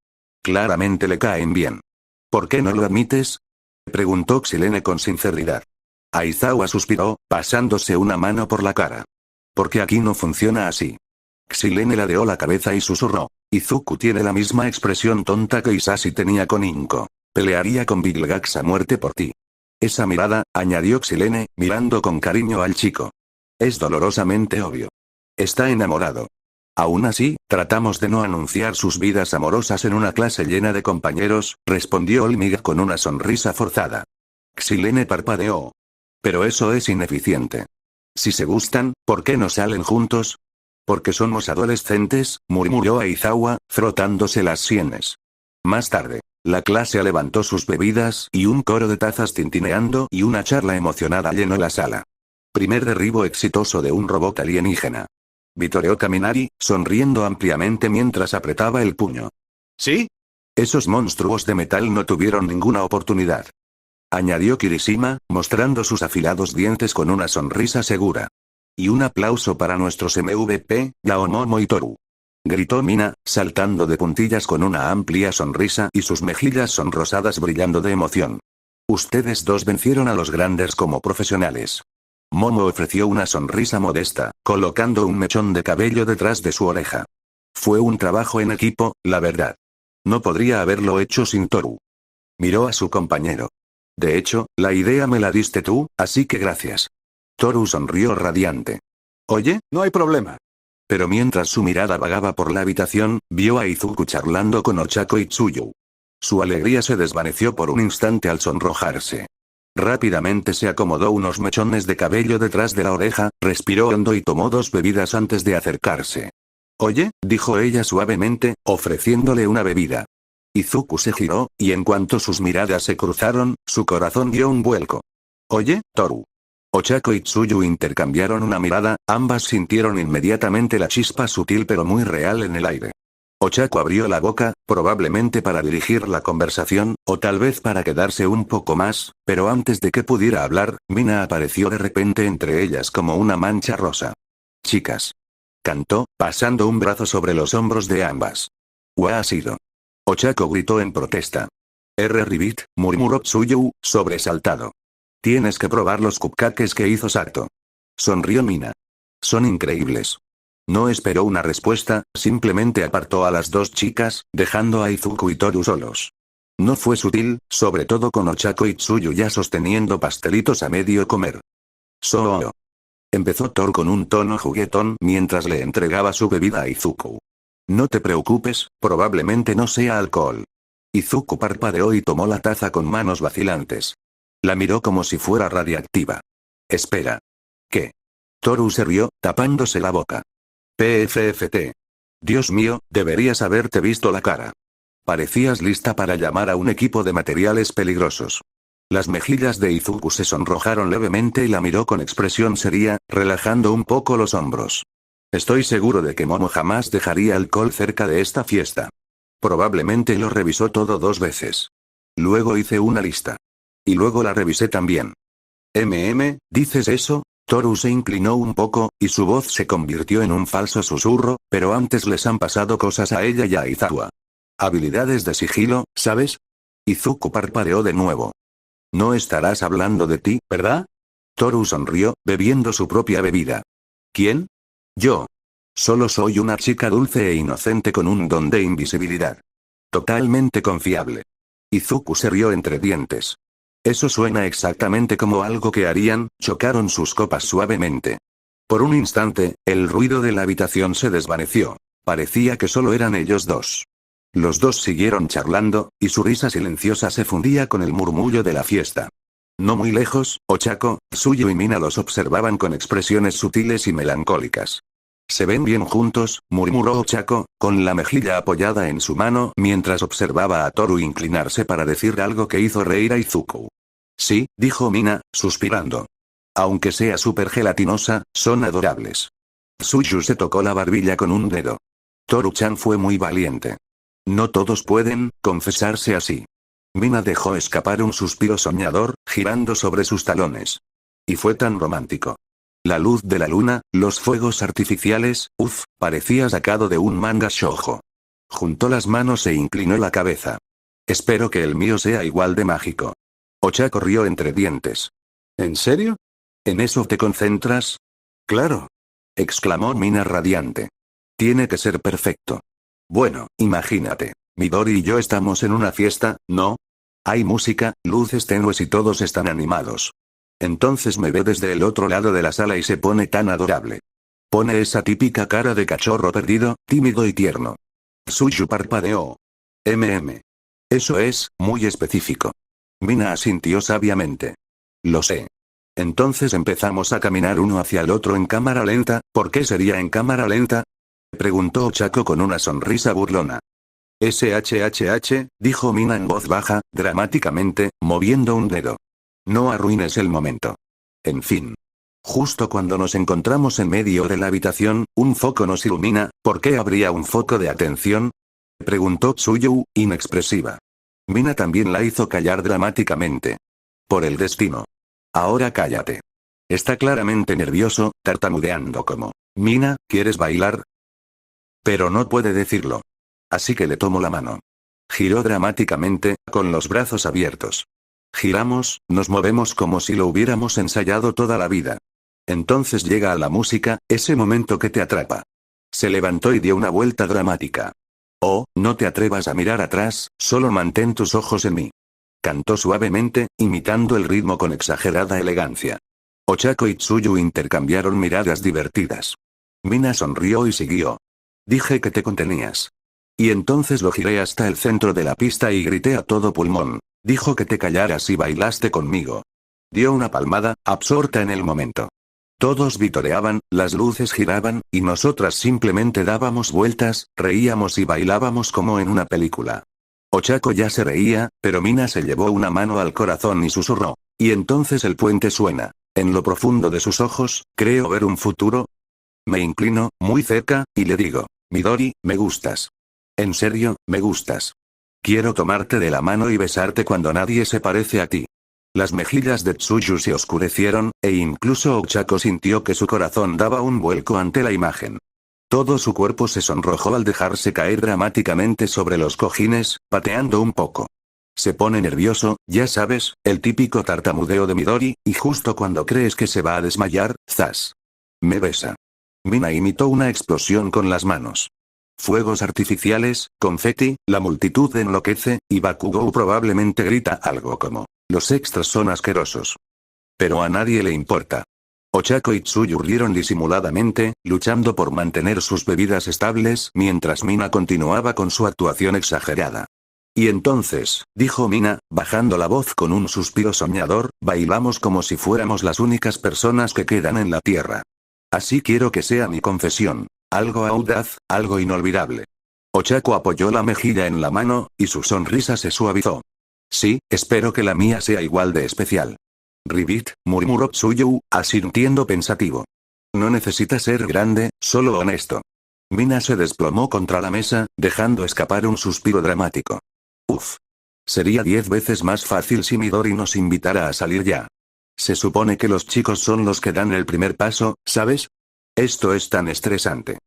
Claramente le caen bien. ¿Por qué no lo admites? Preguntó Xilene con sinceridad. Aizawa suspiró, pasándose una mano por la cara. Porque aquí no funciona así. Xilene ladeó la cabeza y susurró. Izuku tiene la misma expresión tonta que Isashi tenía con Inko. Pelearía con Vilgax a muerte por ti. Esa mirada, añadió Xilene, mirando con cariño al chico. Es dolorosamente obvio. Está enamorado. Aún así, tratamos de no anunciar sus vidas amorosas en una clase llena de compañeros, respondió Olmig con una sonrisa forzada. Xilene parpadeó. Pero eso es ineficiente. Si se gustan, ¿por qué no salen juntos? Porque somos adolescentes, murmuró Aizawa, frotándose las sienes. Más tarde, la clase levantó sus bebidas y un coro de tazas tintineando y una charla emocionada llenó la sala. Primer derribo exitoso de un robot alienígena. Vitoreó Kaminari, sonriendo ampliamente mientras apretaba el puño. ¿Sí? Esos monstruos de metal no tuvieron ninguna oportunidad. Añadió Kirishima, mostrando sus afilados dientes con una sonrisa segura. Y un aplauso para nuestros MVP, Yaomomo y Toru. Gritó Mina, saltando de puntillas con una amplia sonrisa y sus mejillas sonrosadas brillando de emoción. Ustedes dos vencieron a los grandes como profesionales. Momo ofreció una sonrisa modesta, colocando un mechón de cabello detrás de su oreja. Fue un trabajo en equipo, la verdad. No podría haberlo hecho sin Toru. Miró a su compañero. De hecho, la idea me la diste tú, así que gracias. Toru sonrió radiante. Oye, no hay problema. Pero mientras su mirada vagaba por la habitación, vio a Izuku charlando con Ochako y Tsuyu. Su alegría se desvaneció por un instante al sonrojarse. Rápidamente se acomodó unos mechones de cabello detrás de la oreja, respiró hondo y tomó 2 bebidas antes de acercarse. Oye, dijo ella suavemente, ofreciéndole una bebida. Izuku se giró, y en cuanto sus miradas se cruzaron, su corazón dio un vuelco. Oye, Toru. Ochako y Tsuyu intercambiaron una mirada, ambas sintieron inmediatamente la chispa sutil pero muy real en el aire. Ochako abrió la boca, probablemente para dirigir la conversación, o tal vez para quedarse un poco más, pero antes de que pudiera hablar, Mina apareció de repente entre ellas como una mancha rosa. Chicas. Cantó, pasando un brazo sobre los hombros de ambas. ¿What ha sido? Ochako gritó en protesta. Ribbit, murmuró Tsuyu, sobresaltado. Tienes que probar los cupcakes que hizo Sato. Sonrió Mina. Son increíbles. No esperó una respuesta, simplemente apartó a las 2 chicas, dejando a Izuku y Toru solos. No fue sutil, sobre todo con Ochako y Tsuyu ya sosteniendo pastelitos a medio comer. So. Empezó Toru con un tono juguetón mientras le entregaba su bebida a Izuku. No te preocupes, probablemente no sea alcohol. Izuku parpadeó y tomó la taza con manos vacilantes. La miró como si fuera radiactiva. Espera. ¿Qué? Toru se rió, tapándose la boca. PFFT. Dios mío, deberías haberte visto la cara. Parecías lista para llamar a un equipo de materiales peligrosos. Las mejillas de Izuku se sonrojaron levemente y la miró con expresión seria, relajando un poco los hombros. Estoy seguro de que Momo jamás dejaría alcohol cerca de esta fiesta. Probablemente lo revisó todo 2 veces. Luego hice una lista. Y luego la revisé también. ¿Dices eso? Toru se inclinó un poco, y su voz se convirtió en un falso susurro, pero antes les han pasado cosas a ella y a Izawa. Habilidades de sigilo, ¿sabes? Izuku parpadeó de nuevo. No estarás hablando de ti, ¿verdad? Toru sonrió, bebiendo su propia bebida. ¿Quién? Yo. Solo soy una chica dulce e inocente con un don de invisibilidad. Totalmente confiable. Izuku se rió entre dientes. Eso suena exactamente como algo que harían, chocaron sus copas suavemente. Por un instante, el ruido de la habitación se desvaneció. Parecía que solo eran ellos 2. Los 2 siguieron charlando, y su risa silenciosa se fundía con el murmullo de la fiesta. No muy lejos, Ochako, Tsuyu y Mina los observaban con expresiones sutiles y melancólicas. Se ven bien juntos, murmuró Ochako, con la mejilla apoyada en su mano mientras observaba a Toru inclinarse para decir algo que hizo reír a Izuku. Sí, dijo Mina, suspirando. Aunque sea súper gelatinosa, son adorables. Tsuyu se tocó la barbilla con un dedo. Toru-chan fue muy valiente. No todos pueden confesarse así. Mina dejó escapar un suspiro soñador, girando sobre sus talones. Y fue tan romántico. La luz de la luna, los fuegos artificiales, parecía sacado de un manga shoujo. Juntó las manos e inclinó la cabeza. Espero que el mío sea igual de mágico. Ochako rió entre dientes. ¿En serio? ¿En eso te concentras? Claro. Exclamó Mina radiante. Tiene que ser perfecto. Bueno, imagínate. Midori y yo estamos en una fiesta, ¿no? Hay música, luces tenues y todos están animados. Entonces me ve desde el otro lado de la sala y se pone tan adorable. Pone esa típica cara de cachorro perdido, tímido y tierno. Tsuyu parpadeó. Eso es, muy específico. Mina asintió sabiamente. Lo sé. Entonces empezamos a caminar uno hacia el otro en cámara lenta. ¿Por qué sería en cámara lenta? Preguntó Ochako con una sonrisa burlona. SHHH, dijo Mina en voz baja, dramáticamente, moviendo un dedo. No arruines el momento. En fin. Justo cuando nos encontramos en medio de la habitación, un foco nos ilumina. ¿Por qué habría un foco de atención? Preguntó Tsuyu, inexpresiva. Mina también la hizo callar dramáticamente. Por el destino. Ahora cállate. Está claramente nervioso, tartamudeando como, Mina, ¿quieres bailar? Pero no puede decirlo. Así que le tomo la mano. Giró dramáticamente, con los brazos abiertos. Giramos, nos movemos como si lo hubiéramos ensayado toda la vida. Entonces llega a la música, ese momento que te atrapa. Se levantó y dio una vuelta dramática. Oh, no te atrevas a mirar atrás, solo mantén tus ojos en mí. Cantó suavemente, imitando el ritmo con exagerada elegancia. Ochako y Tsuyu intercambiaron miradas divertidas. Mina sonrió y siguió. Dije que te contenías. Y entonces lo giré hasta el centro de la pista y grité a todo pulmón. Dijo que te callaras y bailaste conmigo. Dio una palmada, absorta en el momento. Todos vitoreaban, las luces giraban, y nosotras simplemente dábamos vueltas, reíamos y bailábamos como en una película. Ochako ya se reía, pero Mina se llevó una mano al corazón y susurró. Y entonces el puente suena. En lo profundo de sus ojos, creo ver un futuro. Me inclino, muy cerca, y le digo. Midori, me gustas. En serio, me gustas. Quiero tomarte de la mano y besarte cuando nadie se parece a ti. Las mejillas de Tsuyu se oscurecieron, e incluso Ochako sintió que su corazón daba un vuelco ante la imagen. Todo su cuerpo se sonrojó al dejarse caer dramáticamente sobre los cojines, pateando un poco. Se pone nervioso, ya sabes, el típico tartamudeo de Midori, y justo cuando crees que se va a desmayar, ¡zas! Me besa. Mina imitó una explosión con las manos. Fuegos artificiales, confeti, la multitud enloquece, y Bakugou probablemente grita algo como, los extras son asquerosos. Pero a nadie le importa. Ochako y Tsuyu rieron disimuladamente, luchando por mantener sus bebidas estables mientras Mina continuaba con su actuación exagerada. Y entonces, dijo Mina, bajando la voz con un suspiro soñador, bailamos como si fuéramos las únicas personas que quedan en la tierra. Así quiero que sea mi confesión. Algo audaz, algo inolvidable. Ochako apoyó la mejilla en la mano, y su sonrisa se suavizó. Sí, espero que la mía sea igual de especial. Ribbit, murmuró Tsuyu, asintiendo pensativo. No necesita ser grande, solo honesto. Mina se desplomó contra la mesa, dejando escapar un suspiro dramático. Uf. Sería 10 veces más fácil si Midori nos invitara a salir ya. Se supone que los chicos son los que dan el primer paso, ¿sabes? Esto es tan estresante.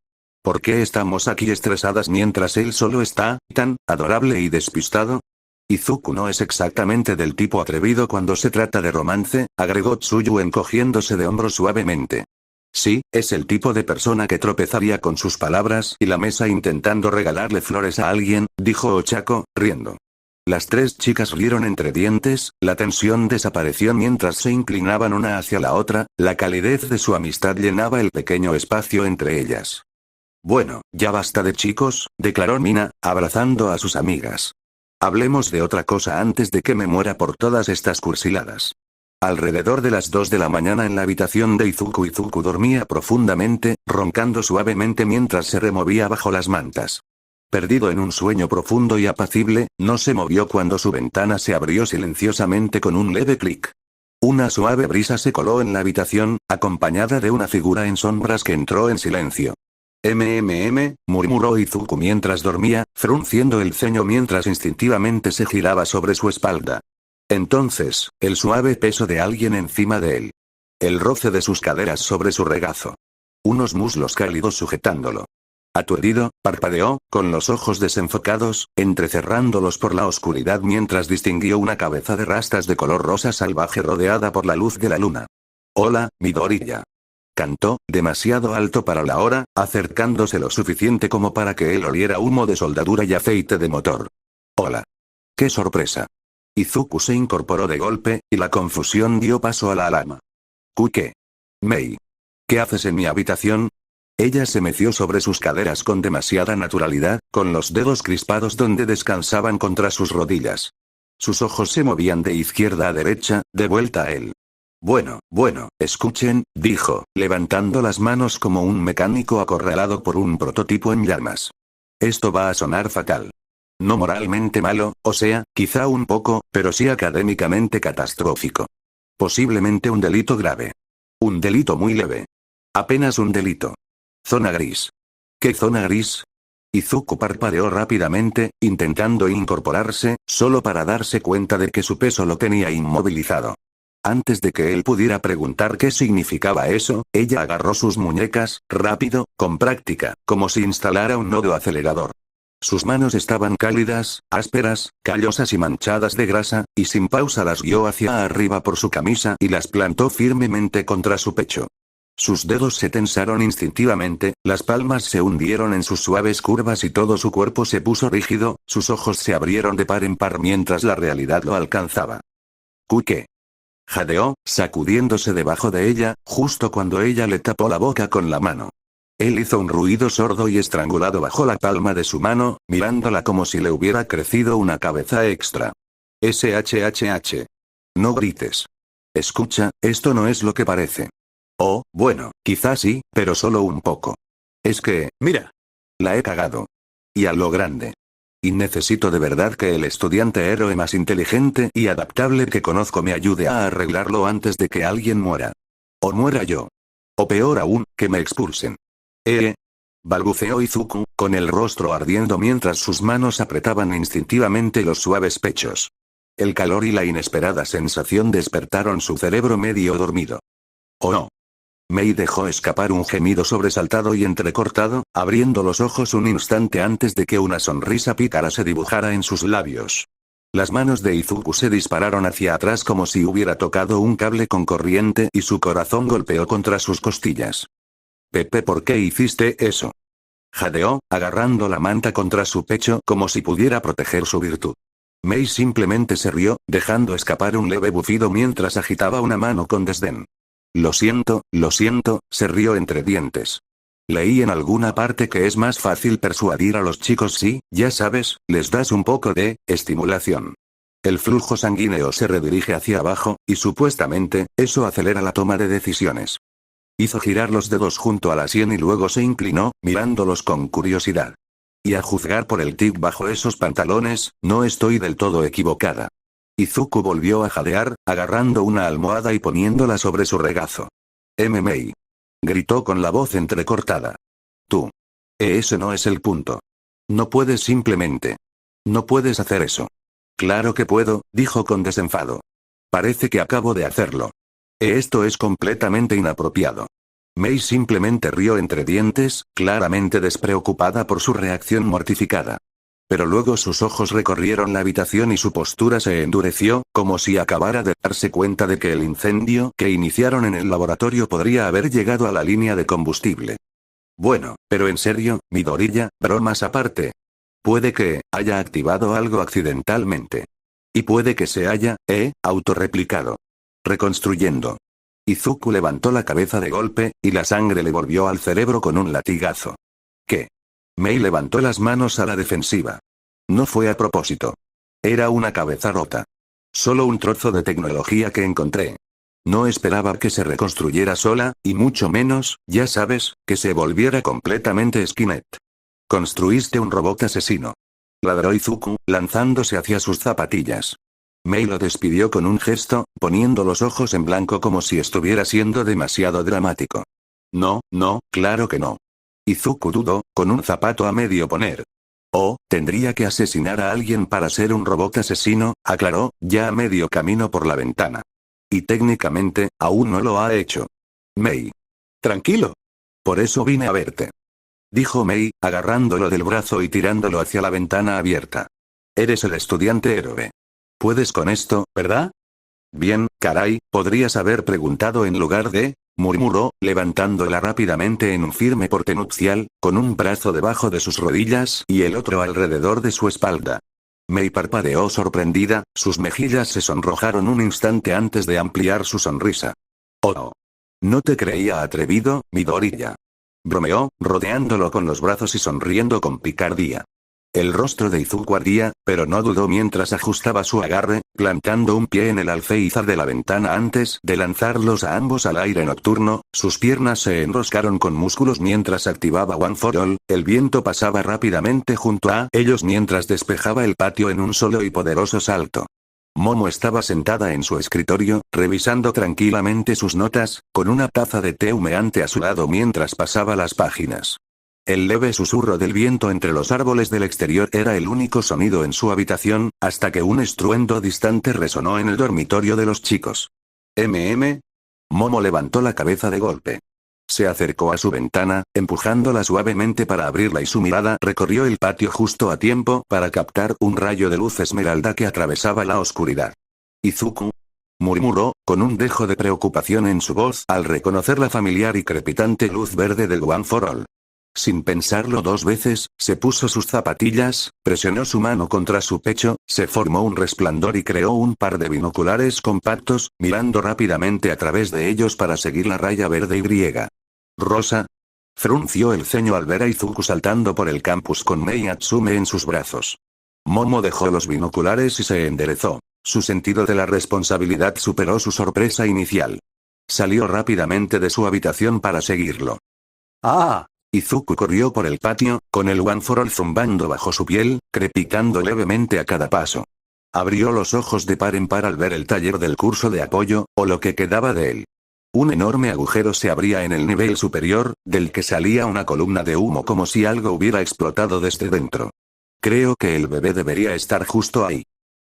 ¿Por qué estamos aquí estresadas mientras él solo está, tan, adorable y despistado? Izuku no es exactamente del tipo atrevido cuando se trata de romance, agregó Tsuyu encogiéndose de hombros suavemente. Sí, es el tipo de persona que tropezaría con sus palabras y la mesa intentando regalarle flores a alguien, dijo Ochako, riendo. Las tres chicas rieron entre dientes, la tensión desapareció mientras se inclinaban una hacia la otra, la calidez de su amistad llenaba el pequeño espacio entre ellas. Bueno, ya basta de chicos, declaró Mina, abrazando a sus amigas. Hablemos de otra cosa antes de que me muera por todas estas cursiladas. Alrededor de las 2 de la mañana en la habitación de Izuku dormía profundamente, roncando suavemente mientras se removía bajo las mantas. Perdido en un sueño profundo y apacible, no se movió cuando su ventana se abrió silenciosamente con un leve clic. Una suave brisa se coló en la habitación, acompañada de una figura en sombras que entró en silencio. Murmuró Izuku mientras dormía, frunciendo el ceño mientras instintivamente se giraba sobre su espalda. Entonces, el suave peso de alguien encima de él. El roce de sus caderas sobre su regazo. Unos muslos cálidos sujetándolo. Aturdido, parpadeó, con los ojos desenfocados, entrecerrándolos por la oscuridad mientras distinguió una cabeza de rastas de color rosa salvaje rodeada por la luz de la luna. Hola, Midoriya. Cantó, demasiado alto para la hora, acercándose lo suficiente como para que él oliera humo de soldadura y aceite de motor. Hola. ¡Qué sorpresa! Izuku se incorporó de golpe, y la confusión dio paso a la alarma. ¿Qué? Mei. ¿Qué haces en mi habitación? Ella se meció sobre sus caderas con demasiada naturalidad, con los dedos crispados donde descansaban contra sus rodillas. Sus ojos se movían de izquierda a derecha, de vuelta a él. Bueno, escuchen, dijo, levantando las manos como un mecánico acorralado por un prototipo en llamas. Esto va a sonar fatal. No moralmente malo, o sea, quizá un poco, pero sí académicamente catastrófico. Posiblemente un delito grave. Un delito muy leve. Apenas un delito. Zona gris. ¿Qué zona gris? Izuku parpadeó rápidamente, intentando incorporarse, solo para darse cuenta de que su peso lo tenía inmovilizado. Antes de que él pudiera preguntar qué significaba eso, ella agarró sus muñecas, rápido, con práctica, como si instalara un nodo acelerador. Sus manos estaban cálidas, ásperas, callosas y manchadas de grasa, y sin pausa las guió hacia arriba por su camisa y las plantó firmemente contra su pecho. Sus dedos se tensaron instintivamente, las palmas se hundieron en sus suaves curvas y todo su cuerpo se puso rígido, sus ojos se abrieron de par en par mientras la realidad lo alcanzaba. ¿Qué? Jadeó, sacudiéndose debajo de ella, justo cuando ella le tapó la boca con la mano. Él hizo un ruido sordo y estrangulado bajo la palma de su mano, mirándola como si le hubiera crecido una cabeza extra. SHHH. No grites. Escucha, esto no es lo que parece. Oh, bueno, quizás sí, pero solo un poco. Es que, mira. La he cagado. Y a lo grande. Y necesito de verdad que el estudiante héroe más inteligente y adaptable que conozco me ayude a arreglarlo antes de que alguien muera. O muera yo. O peor aún, que me expulsen. Balbuceó Izuku, con el rostro ardiendo mientras sus manos apretaban instintivamente los suaves pechos. El calor y la inesperada sensación despertaron su cerebro medio dormido. Oh no. Mei dejó escapar un gemido sobresaltado y entrecortado, abriendo los ojos un instante antes de que una sonrisa pícara se dibujara en sus labios. Las manos de Izuku se dispararon hacia atrás como si hubiera tocado un cable con corriente y su corazón golpeó contra sus costillas. Pepe, ¿por qué hiciste eso? Jadeó, agarrando la manta contra su pecho como si pudiera proteger su virtud. Mei simplemente se rió, dejando escapar un leve bufido mientras agitaba una mano con desdén. Lo siento, se rió entre dientes. Leí en alguna parte que es más fácil persuadir a los chicos si, ya sabes, les das un poco de estimulación. El flujo sanguíneo se redirige hacia abajo, y supuestamente, eso acelera la toma de decisiones. Hizo girar los dedos junto a la sien y luego se inclinó, mirándolos con curiosidad. Y a juzgar por el tic bajo esos pantalones, no estoy del todo equivocada. Izuku volvió a jadear, agarrando una almohada y poniéndola sobre su regazo. Mei. Gritó con la voz entrecortada. Tú. Ese no es el punto. No puedes simplemente. No puedes hacer eso. Claro que puedo, dijo con desenfado. Parece que acabo de hacerlo. Esto es completamente inapropiado. Mei simplemente rió entre dientes, claramente despreocupada por su reacción mortificada. Pero luego sus ojos recorrieron la habitación y su postura se endureció, como si acabara de darse cuenta de que el incendio que iniciaron en el laboratorio podría haber llegado a la línea de combustible. Bueno, pero en serio, Midoriya, bromas aparte. Puede que haya activado algo accidentalmente. Y puede que se haya, autorreplicado. Reconstruyendo. Izuku levantó la cabeza de golpe, y la sangre le volvió al cerebro con un latigazo. ¿Qué? Mei levantó las manos a la defensiva. No fue a propósito. Era una cabeza rota. Solo un trozo de tecnología que encontré. No esperaba que se reconstruyera sola, y mucho menos, ya sabes, que se volviera completamente Skynet. Construiste un robot asesino. Ladró Izuku, lanzándose hacia sus zapatillas. Mei lo despidió con un gesto, poniendo los ojos en blanco como si estuviera siendo demasiado dramático. No, claro que no. Izuku dudó, con un zapato a medio poner. Oh, tendría que asesinar a alguien para ser un robot asesino, aclaró, ya a medio camino por la ventana. Y técnicamente, aún no lo ha hecho. Mei. Tranquilo. Por eso vine a verte. Dijo Mei, agarrándolo del brazo y tirándolo hacia la ventana abierta. Eres el estudiante héroe. Puedes con esto, ¿verdad? Bien, caray, podrías haber preguntado en lugar de... murmuró, levantándola rápidamente en un firme porte nupcial, con un brazo debajo de sus rodillas y el otro alrededor de su espalda. Mei parpadeó sorprendida, sus mejillas se sonrojaron un instante antes de ampliar su sonrisa. Oh. No te creía atrevido, Midoriya. Bromeó, rodeándolo con los brazos y sonriendo con picardía. El rostro de Izuku ardía, pero no dudó mientras ajustaba su agarre, plantando un pie en el alféizar de la ventana antes de lanzarlos a ambos al aire nocturno. Sus piernas se enroscaron con músculos mientras activaba One for All, el viento pasaba rápidamente junto a ellos mientras despejaba el patio en un solo y poderoso salto. Momo estaba sentada en su escritorio, revisando tranquilamente sus notas, con una taza de té humeante a su lado mientras pasaba las páginas. El leve susurro del viento entre los árboles del exterior era el único sonido en su habitación, hasta que un estruendo distante resonó en el dormitorio de los chicos. Momo levantó la cabeza de golpe. Se acercó a su ventana, empujándola suavemente para abrirla y su mirada recorrió el patio justo a tiempo para captar un rayo de luz esmeralda que atravesaba la oscuridad. Izuku. murmuró, con un dejo de preocupación en su voz al reconocer la familiar y crepitante luz verde del One for All. Sin pensarlo dos veces, se puso sus zapatillas, presionó su mano contra su pecho, se formó un resplandor y creó un par de binoculares compactos, mirando rápidamente a través de ellos para seguir la raya verde y. ¿Rosa? Frunció el ceño al ver a Izuku saltando por el campus con Mei Atsume en sus brazos. Momo dejó los binoculares y se enderezó. Su sentido de la responsabilidad superó su sorpresa inicial. Salió rápidamente de su habitación para seguirlo. ¡Ah! Izuku corrió por el patio, con el One for All zumbando bajo su piel, crepitando levemente a cada paso. Abrió los ojos de par en par al ver el taller del curso de apoyo, o lo que quedaba de él. Un enorme agujero se abría en el nivel superior, del que salía una columna de humo como si algo hubiera explotado desde dentro. Creo que el bebé debería estar justo ahí,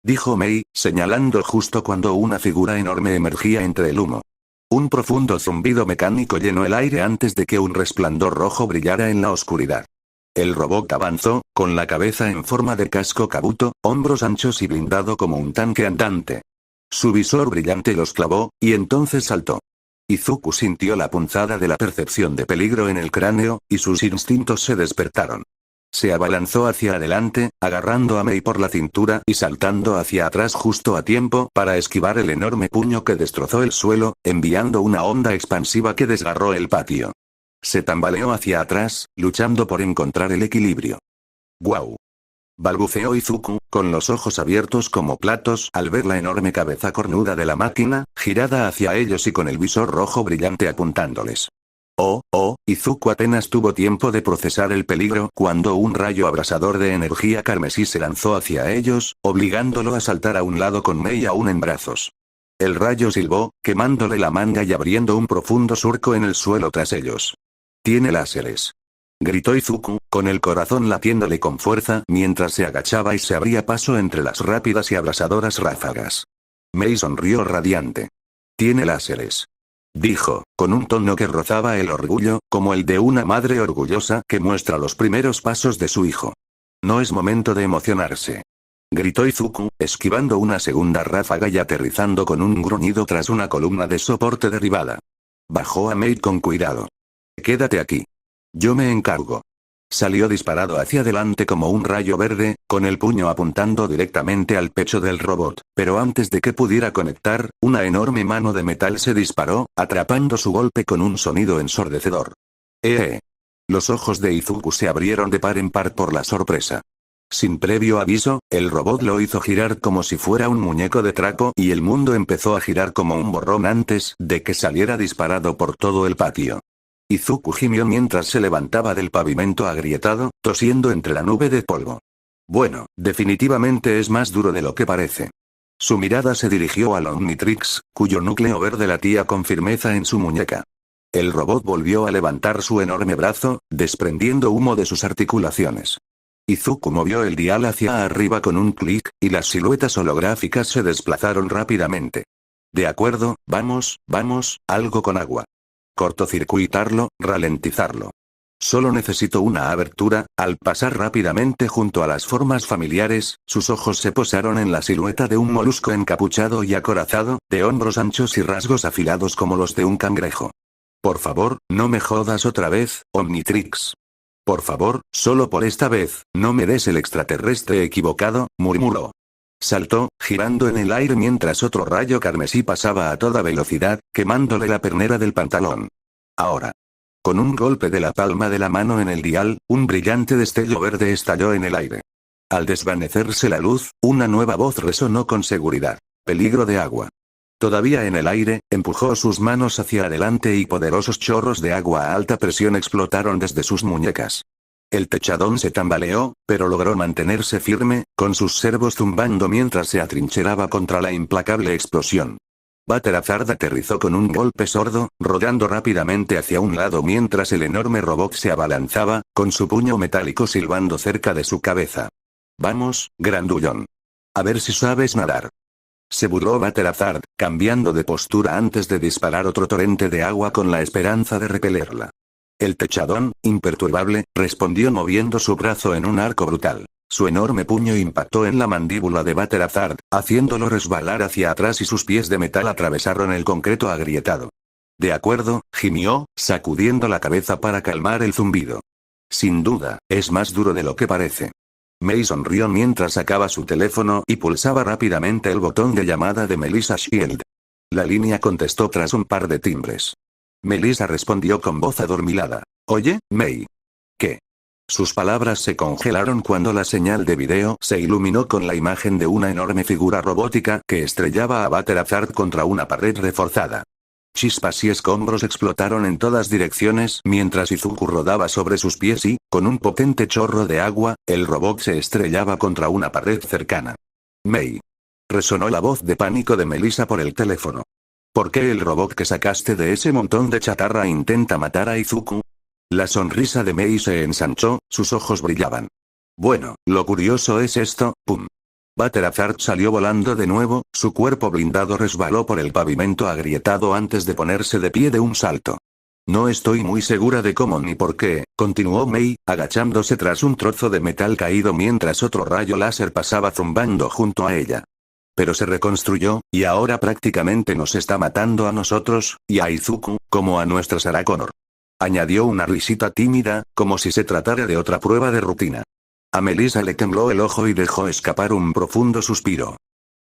dijo Mei, señalando justo cuando una figura enorme emergía entre el humo. Un profundo zumbido mecánico llenó el aire antes de que un resplandor rojo brillara en la oscuridad. El robot avanzó, con la cabeza en forma de casco kabuto, hombros anchos y blindado como un tanque andante. Su visor brillante los clavó, y entonces saltó. Izuku sintió la punzada de la percepción de peligro en el cráneo, y sus instintos se despertaron. Se abalanzó hacia adelante, agarrando a Mei por la cintura y saltando hacia atrás justo a tiempo para esquivar el enorme puño que destrozó el suelo, enviando una onda expansiva que desgarró el patio. Se tambaleó hacia atrás, luchando por encontrar el equilibrio. ¡Guau! Balbuceó Izuku, con los ojos abiertos como platos al ver la enorme cabeza cornuda de la máquina, girada hacia ellos y con el visor rojo brillante apuntándoles. Izuku apenas tuvo tiempo de procesar el peligro cuando un rayo abrasador de energía carmesí se lanzó hacia ellos, obligándolo a saltar a un lado con Mei aún en brazos. El rayo silbó, quemándole la manga y abriendo un profundo surco en el suelo tras ellos. «Tiene láseres», gritó Izuku, con el corazón latiéndole con fuerza mientras se agachaba y se abría paso entre las rápidas y abrasadoras ráfagas. Mei sonrió radiante. «Tiene láseres», dijo, con un tono que rozaba el orgullo, como el de una madre orgullosa que muestra los primeros pasos de su hijo. «No es momento de emocionarse», gritó Izuku, esquivando una segunda ráfaga y aterrizando con un gruñido tras una columna de soporte derribada. Bajó a Mei con cuidado. «Quédate aquí. Yo me encargo». Salió disparado hacia adelante como un rayo verde, con el puño apuntando directamente al pecho del robot, pero antes de que pudiera conectar, una enorme mano de metal se disparó, atrapando su golpe con un sonido ensordecedor. Los ojos de Izuku se abrieron de par en par por la sorpresa. Sin previo aviso, el robot lo hizo girar como si fuera un muñeco de trapo y el mundo empezó a girar como un borrón antes de que saliera disparado por todo el patio. Izuku gimió mientras se levantaba del pavimento agrietado, tosiendo entre la nube de polvo. Bueno, definitivamente es más duro de lo que parece. Su mirada se dirigió al Omnitrix, cuyo núcleo verde latía con firmeza en su muñeca. El robot volvió a levantar su enorme brazo, desprendiendo humo de sus articulaciones. Izuku movió el dial hacia arriba con un clic, y las siluetas holográficas se desplazaron rápidamente. De acuerdo, vamos, algo con agua. Cortocircuitarlo, ralentizarlo. Solo necesito una abertura. Al pasar rápidamente junto a las formas familiares, sus ojos se posaron en la silueta de un molusco encapuchado y acorazado, de hombros anchos y rasgos afilados como los de un cangrejo. Por favor, no me jodas otra vez, Omnitrix. Por favor, solo por esta vez, no me des el extraterrestre equivocado, murmuró. Saltó, girando en el aire mientras otro rayo carmesí pasaba a toda velocidad, quemándole la pernera del pantalón. Ahora. Con un golpe de la palma de la mano en el dial, un brillante destello verde estalló en el aire. Al desvanecerse la luz, una nueva voz resonó con seguridad. Peligro de agua. Todavía en el aire, empujó sus manos hacia adelante y poderosos chorros de agua a alta presión explotaron desde sus muñecas. El techadón se tambaleó, pero logró mantenerse firme, con sus servos zumbando mientras se atrincheraba contra la implacable explosión. Batterazard aterrizó con un golpe sordo, rodando rápidamente hacia un lado mientras el enorme robot se abalanzaba, con su puño metálico silbando cerca de su cabeza. «Vamos, grandullón. A ver si sabes nadar», se burló Batterazard, cambiando de postura antes de disparar otro torrente de agua con la esperanza de repelerla. El techadón, imperturbable, respondió moviendo su brazo en un arco brutal. Su enorme puño impactó en la mandíbula de Batterazard, haciéndolo resbalar hacia atrás y sus pies de metal atravesaron el concreto agrietado. De acuerdo, gimió, sacudiendo la cabeza para calmar el zumbido. Sin duda, es más duro de lo que parece. Mei sonrió mientras sacaba su teléfono y pulsaba rápidamente el botón de llamada de Melissa Shield. La línea contestó tras un par de timbres. Melissa respondió con voz adormilada. Oye, Mei. ¿Qué? Sus palabras se congelaron cuando la señal de video se iluminó con la imagen de una enorme figura robótica que estrellaba a Batterazard contra una pared reforzada. Chispas y escombros explotaron en todas direcciones mientras Izuku rodaba sobre sus pies y, con un potente chorro de agua, el robot se estrellaba contra una pared cercana. Mei. Resonó la voz de pánico de Melissa por el teléfono. ¿Por qué el robot que sacaste de ese montón de chatarra intenta matar a Izuku? La sonrisa de Mei se ensanchó, sus ojos brillaban. Bueno, lo curioso es esto, ¡pum! Batterazard salió volando de nuevo, su cuerpo blindado resbaló por el pavimento agrietado antes de ponerse de pie de un salto. No estoy muy segura de cómo ni por qué, continuó Mei, agachándose tras un trozo de metal caído mientras otro rayo láser pasaba zumbando junto a ella. Pero se reconstruyó, y ahora prácticamente nos está matando a nosotros, y a Izuku, como a nuestra Sarah Connor. Añadió una risita tímida, como si se tratara de otra prueba de rutina. A Melissa le tembló el ojo y dejó escapar un profundo suspiro.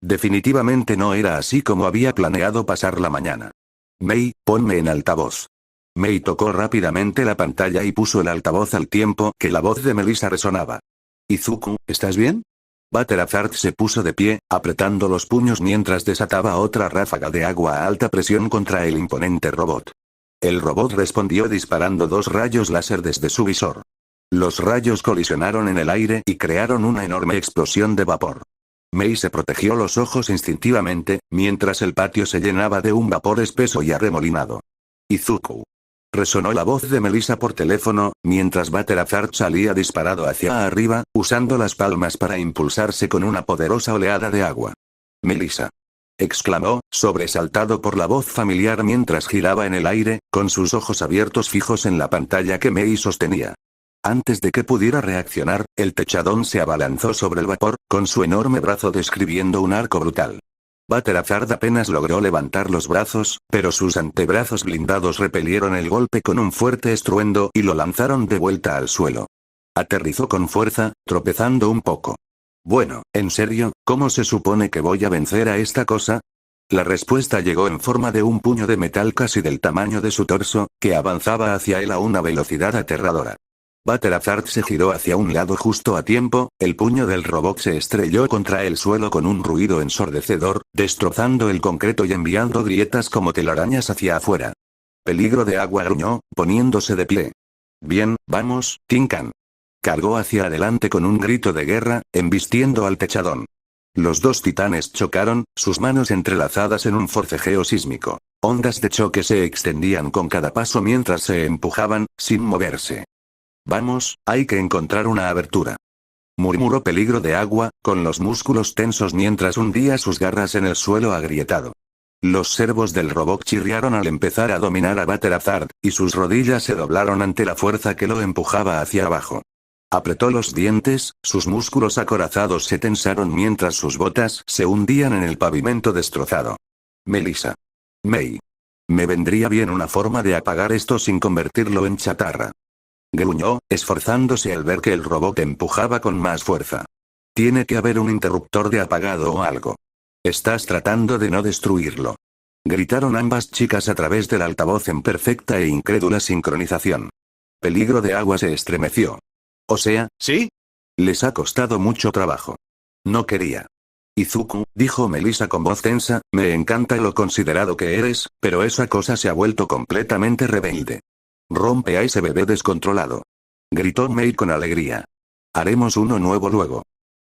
Definitivamente no era así como había planeado pasar la mañana. Mei, ponme en altavoz. Mei tocó rápidamente la pantalla y puso el altavoz al tiempo que la voz de Melissa resonaba. Izuku, ¿estás bien? Batterazard se puso de pie, apretando los puños mientras desataba otra ráfaga de agua a alta presión contra el imponente robot. El robot respondió disparando 2 rayos láser desde su visor. Los rayos colisionaron en el aire y crearon una enorme explosión de vapor. Mei se protegió los ojos instintivamente, mientras el patio se llenaba de un vapor espeso y arremolinado. Izuku. Resonó la voz de Melissa por teléfono, mientras Batterazard salía disparado hacia arriba, usando las palmas para impulsarse con una poderosa oleada de agua. Melissa. Exclamó, sobresaltado por la voz familiar mientras giraba en el aire, con sus ojos abiertos fijos en la pantalla que Mei sostenía. Antes de que pudiera reaccionar, el techadón se abalanzó sobre el vapor, con su enorme brazo describiendo un arco brutal. Batterazard apenas logró levantar los brazos, pero sus antebrazos blindados repelieron el golpe con un fuerte estruendo y lo lanzaron de vuelta al suelo. Aterrizó con fuerza, tropezando un poco. Bueno, en serio, ¿cómo se supone que voy a vencer a esta cosa? La respuesta llegó en forma de un puño de metal casi del tamaño de su torso, que avanzaba hacia él a una velocidad aterradora. Batterazard se giró hacia un lado justo a tiempo, el puño del robot se estrelló contra el suelo con un ruido ensordecedor, destrozando el concreto y enviando grietas como telarañas hacia afuera. Peligro de agua, gruñó, poniéndose de pie. Bien, vamos, Tinkan. Cargó hacia adelante con un grito de guerra, embistiendo al techadón. Los 2 titanes chocaron, sus manos entrelazadas en un forcejeo sísmico. Ondas de choque se extendían con cada paso mientras se empujaban, sin moverse. Vamos, hay que encontrar una abertura. Murmuró Peligro de agua, con los músculos tensos mientras hundía sus garras en el suelo agrietado. Los servos del robot chirriaron al empezar a dominar a Batterazard, y sus rodillas se doblaron ante la fuerza que lo empujaba hacia abajo. Apretó los dientes, sus músculos acorazados se tensaron mientras sus botas se hundían en el pavimento destrozado. Melissa. Mei. Me vendría bien una forma de apagar esto sin convertirlo en chatarra. Gruñó, esforzándose al ver que el robot empujaba con más fuerza. Tiene que haber un interruptor de apagado o algo. Estás tratando de no destruirlo. Gritaron ambas chicas a través del altavoz en perfecta e incrédula sincronización. Peligro de agua se estremeció. O sea, ¿sí? Les ha costado mucho trabajo. No quería. Izuku, dijo Melissa con voz tensa, me encanta lo considerado que eres, pero esa cosa se ha vuelto completamente rebelde. Rompe a ese bebé descontrolado. Gritó Mei con alegría. Haremos uno nuevo luego.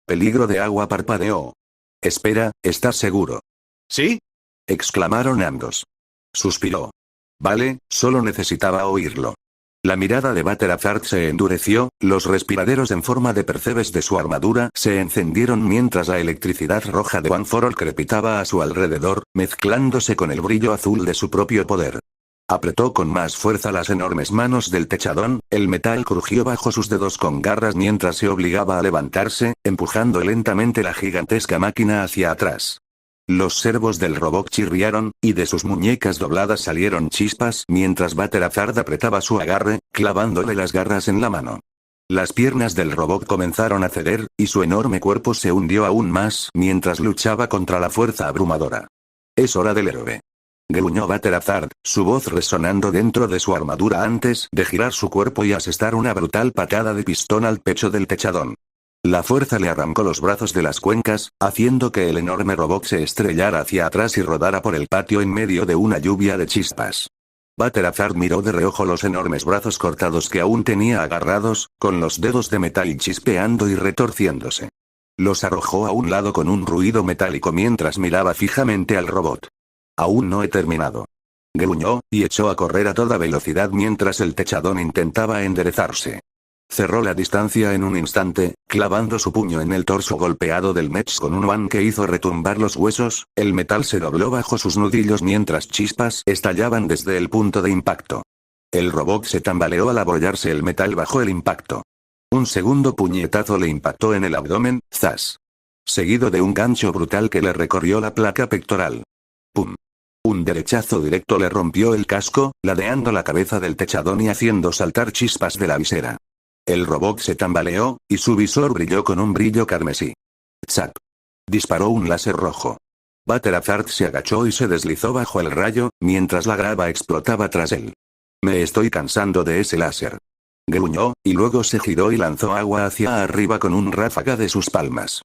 Peligro de agua parpadeó. Espera, ¿estás seguro? ¿Sí? Exclamaron ambos. Suspiró. Vale, solo necesitaba oírlo. La mirada de Batterazard se endureció, los respiraderos en forma de percebes de su armadura se encendieron mientras la electricidad roja de One for All crepitaba a su alrededor, mezclándose con el brillo azul de su propio poder. Apretó con más fuerza las enormes manos del techadón, el metal crujió bajo sus dedos con garras mientras se obligaba a levantarse, empujando lentamente la gigantesca máquina hacia atrás. Los servos del robot chirriaron, y de sus muñecas dobladas salieron chispas mientras Batterazard apretaba su agarre, clavándole las garras en la mano. Las piernas del robot comenzaron a ceder, y su enorme cuerpo se hundió aún más mientras luchaba contra la fuerza abrumadora. Es hora del héroe. Gruñó Batterazard, su voz resonando dentro de su armadura antes de girar su cuerpo y asestar una brutal patada de pistón al pecho del techadón. La fuerza le arrancó los brazos de las cuencas, haciendo que el enorme robot se estrellara hacia atrás y rodara por el patio en medio de una lluvia de chispas. Batterazard miró de reojo los enormes brazos cortados que aún tenía agarrados, con los dedos de metal chispeando y retorciéndose. Los arrojó a un lado con un ruido metálico mientras miraba fijamente al robot. Aún no he terminado. Gruñó, y echó a correr a toda velocidad mientras el techadón intentaba enderezarse. Cerró la distancia en un instante, clavando su puño en el torso golpeado del Mech con un one que hizo retumbar los huesos, el metal se dobló bajo sus nudillos mientras chispas estallaban desde el punto de impacto. El robot se tambaleó al abollarse el metal bajo el impacto. Un segundo puñetazo le impactó en el abdomen, ¡zas! Seguido de un gancho brutal que le recorrió la placa pectoral. ¡Pum! Un derechazo directo le rompió el casco, ladeando la cabeza del techadón y haciendo saltar chispas de la visera. El robot se tambaleó, y su visor brilló con un brillo carmesí. ¡Zap! Disparó un láser rojo. Batterazard se agachó y se deslizó bajo el rayo, mientras la grava explotaba tras él. Me estoy cansando de ese láser. Gruñó, y luego se giró y lanzó agua hacia arriba con un ráfaga de sus palmas.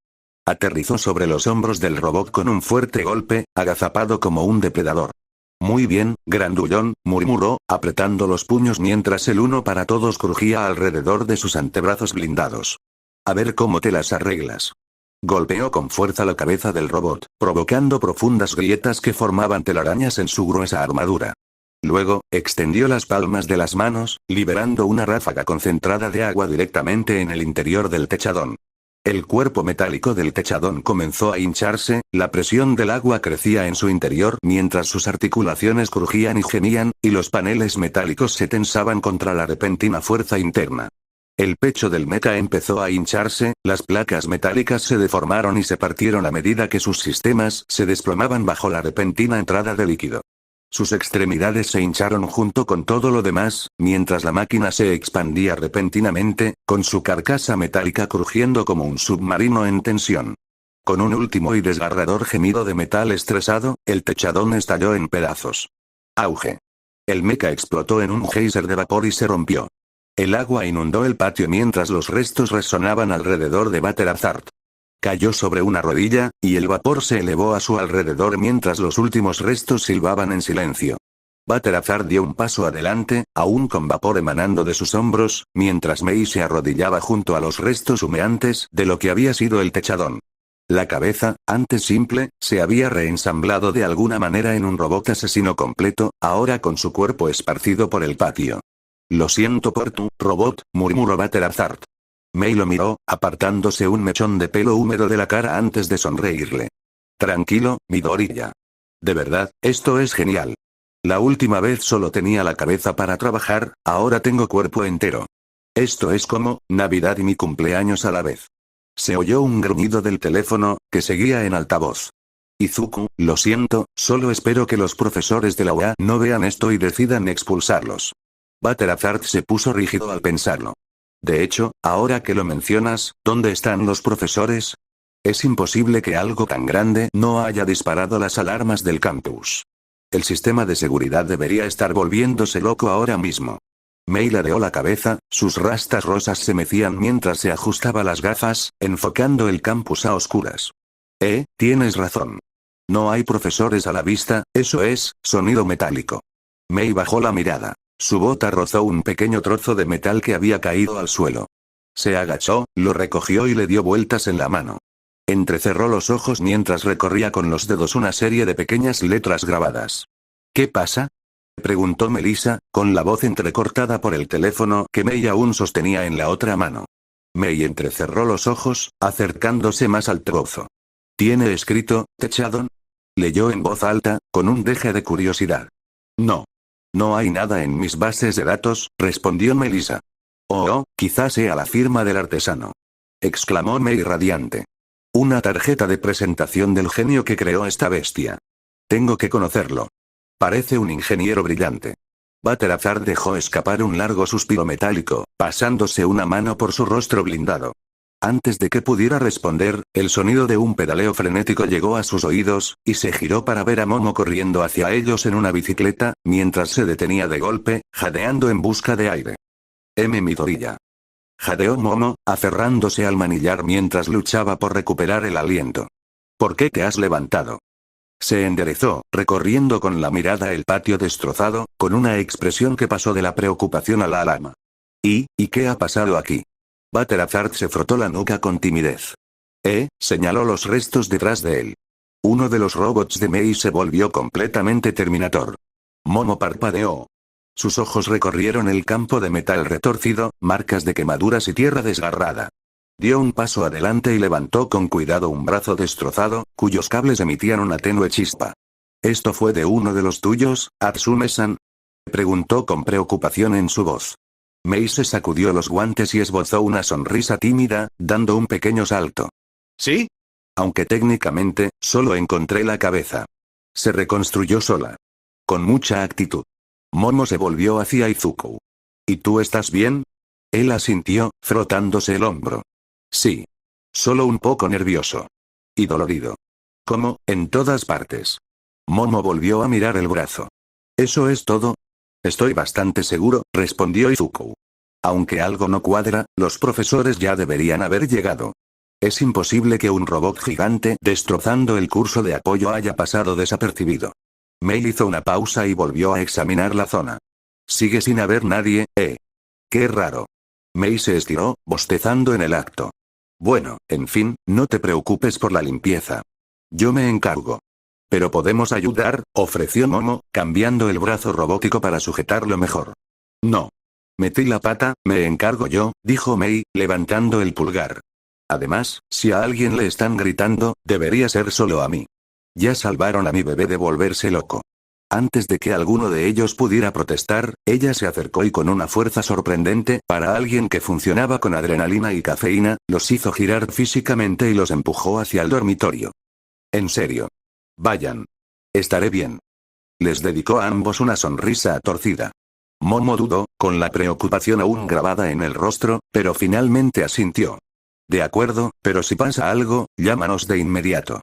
Aterrizó sobre los hombros del robot con un fuerte golpe, agazapado como un depredador. Muy bien, grandullón, murmuró, apretando los puños mientras el uno para todos crujía alrededor de sus antebrazos blindados. A ver cómo te las arreglas. Golpeó con fuerza la cabeza del robot, provocando profundas grietas que formaban telarañas en su gruesa armadura. Luego, extendió las palmas de las manos, liberando una ráfaga concentrada de agua directamente en el interior del techadón. El cuerpo metálico del techadón comenzó a hincharse, la presión del agua crecía en su interior mientras sus articulaciones crujían y gemían, y los paneles metálicos se tensaban contra la repentina fuerza interna. El pecho del mecha empezó a hincharse, las placas metálicas se deformaron y se partieron a medida que sus sistemas se desplomaban bajo la repentina entrada de líquido. Sus extremidades se hincharon junto con todo lo demás, mientras la máquina se expandía repentinamente, con su carcasa metálica crujiendo como un submarino en tensión. Con un último y desgarrador gemido de metal estresado, el techadón estalló en pedazos. Auge. El mecha explotó en un geyser de vapor y se rompió. El agua inundó el patio mientras los restos resonaban alrededor de Batterazard. Cayó sobre una rodilla, y el vapor se elevó a su alrededor mientras los últimos restos silbaban en silencio. Batterazard dio un paso adelante, aún con vapor emanando de sus hombros, mientras Mei se arrodillaba junto a los restos humeantes de lo que había sido el techadón. La cabeza, antes simple, se había reensamblado de alguna manera en un robot asesino completo, ahora con su cuerpo esparcido por el patio. Lo siento por tu robot, murmuró Batterazard. Mei lo miró, apartándose un mechón de pelo húmedo de la cara antes de sonreírle. Tranquilo, Midoriya. De verdad, esto es genial. La última vez solo tenía la cabeza para trabajar, ahora tengo cuerpo entero. Esto es como Navidad y mi cumpleaños a la vez. Se oyó un gruñido del teléfono, que seguía en altavoz. Izuku, lo siento, solo espero que los profesores de la UA no vean esto y decidan expulsarlos. Batterazard se puso rígido al pensarlo. De hecho, ahora que lo mencionas, ¿dónde están los profesores? Es imposible que algo tan grande no haya disparado las alarmas del campus. El sistema de seguridad debería estar volviéndose loco ahora mismo. Mei ladeó la cabeza, sus rastas rosas se mecían mientras se ajustaba las gafas, enfocando el campus a oscuras. Tienes razón. No hay profesores a la vista, eso es, sonido metálico. Mei bajó la mirada. Su bota rozó un pequeño trozo de metal que había caído al suelo. Se agachó, lo recogió y le dio vueltas en la mano. Entrecerró los ojos mientras recorría con los dedos una serie de pequeñas letras grabadas. ¿Qué pasa?, preguntó Melissa, con la voz entrecortada por el teléfono que Mei aún sostenía en la otra mano. Mei entrecerró los ojos, acercándose más al trozo. ¿Tiene escrito, Techadon? Leyó en voz alta, con un deje de curiosidad. No. No hay nada en mis bases de datos, respondió Melissa. Oh, quizás sea la firma del artesano. Exclamó Mei radiante. Una tarjeta de presentación del genio que creó esta bestia. Tengo que conocerlo. Parece un ingeniero brillante. Butterazard dejó escapar un largo suspiro metálico, pasándose una mano por su rostro blindado. Antes de que pudiera responder, el sonido de un pedaleo frenético llegó a sus oídos, y se giró para ver a Momo corriendo hacia ellos en una bicicleta, mientras se detenía de golpe, jadeando en busca de aire. Midoriya. Jadeó Momo, aferrándose al manillar mientras luchaba por recuperar el aliento. ¿Por qué te has levantado? Se enderezó, recorriendo con la mirada el patio destrozado, con una expresión que pasó de la preocupación a la alarma. ¿Y qué ha pasado aquí? Butterazard se frotó la nuca con timidez. Señaló los restos detrás de él. Uno de los robots de Mei se volvió completamente Terminator. Momo parpadeó. Sus ojos recorrieron el campo de metal retorcido, marcas de quemaduras y tierra desgarrada. Dio un paso adelante y levantó con cuidado un brazo destrozado, cuyos cables emitían una tenue chispa. ¿Esto fue de uno de los tuyos, Atsume-san? Preguntó con preocupación en su voz. Mei se sacudió los guantes y esbozó una sonrisa tímida, dando un pequeño salto. ¿Sí? Aunque técnicamente, solo encontré la cabeza. Se reconstruyó sola. Con mucha actitud. Momo se volvió hacia Izuku. ¿Y tú estás bien? Él asintió, frotándose el hombro. Sí. Solo un poco nervioso. Y dolorido. Como, en todas partes. Momo volvió a mirar el brazo. ¿Eso es todo? Estoy bastante seguro, respondió Izuku. Aunque algo no cuadra, los profesores ya deberían haber llegado. Es imposible que un robot gigante destrozando el curso de apoyo haya pasado desapercibido. Mei hizo una pausa y volvió a examinar la zona. Sigue sin haber nadie, Qué raro. Mei se estiró, bostezando en el acto. Bueno, en fin, no te preocupes por la limpieza. Yo me encargo. Pero podemos ayudar, ofreció Momo, cambiando el brazo robótico para sujetarlo mejor. No. Metí la pata, me encargo yo, dijo Mei, levantando el pulgar. Además, si a alguien le están gritando, debería ser solo a mí. Ya salvaron a mi bebé de volverse loco. Antes de que alguno de ellos pudiera protestar, ella se acercó y con una fuerza sorprendente, para alguien que funcionaba con adrenalina y cafeína, los hizo girar físicamente y los empujó hacia el dormitorio. En serio. Vayan. Estaré bien. Les dedicó a ambos una sonrisa torcida. Momo dudó, con la preocupación aún grabada en el rostro, pero finalmente asintió. De acuerdo, pero si pasa algo, llámanos de inmediato.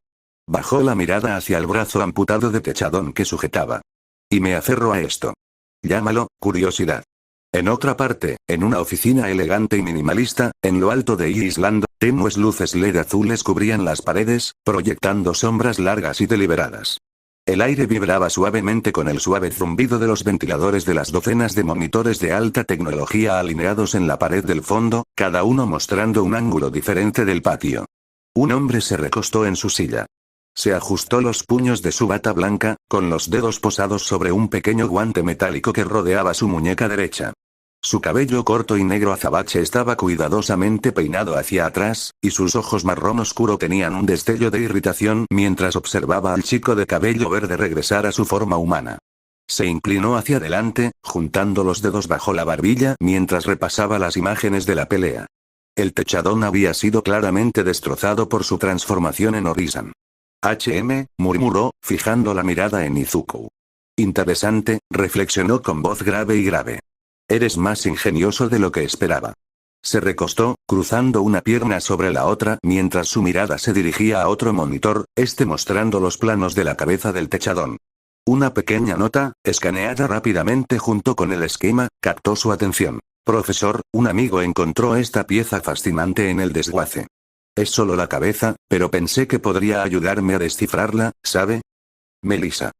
Bajó la mirada hacia el brazo amputado de techadón que sujetaba. Y me aferro a esto. Llámalo, curiosidad. En otra parte, en una oficina elegante y minimalista, en lo alto de Island, tenues luces LED azules cubrían las paredes, proyectando sombras largas y deliberadas. El aire vibraba suavemente con el suave zumbido de los ventiladores de las docenas de monitores de alta tecnología alineados en la pared del fondo, cada uno mostrando un ángulo diferente del patio. Un hombre se recostó en su silla. Se ajustó los puños de su bata blanca, con los dedos posados sobre un pequeño guante metálico que rodeaba su muñeca derecha. Su cabello corto y negro azabache estaba cuidadosamente peinado hacia atrás, y sus ojos marrón oscuro tenían un destello de irritación mientras observaba al chico de cabello verde regresar a su forma humana. Se inclinó hacia adelante, juntando los dedos bajo la barbilla mientras repasaba las imágenes de la pelea. El techadón había sido claramente destrozado por su transformación en Orisan. Murmuró, fijando la mirada en Izuku. Interesante, reflexionó con voz grave y grave. Eres más ingenioso de lo que esperaba. Se recostó, cruzando una pierna sobre la otra mientras su mirada se dirigía a otro monitor, mostrando los planos de la cabeza del techadón. Una pequeña nota, escaneada rápidamente junto con el esquema, captó su atención. Profesor, un amigo encontró esta pieza fascinante en el desguace. Es solo la cabeza, pero pensé que podría ayudarme a descifrarla, ¿sabe? Melissa.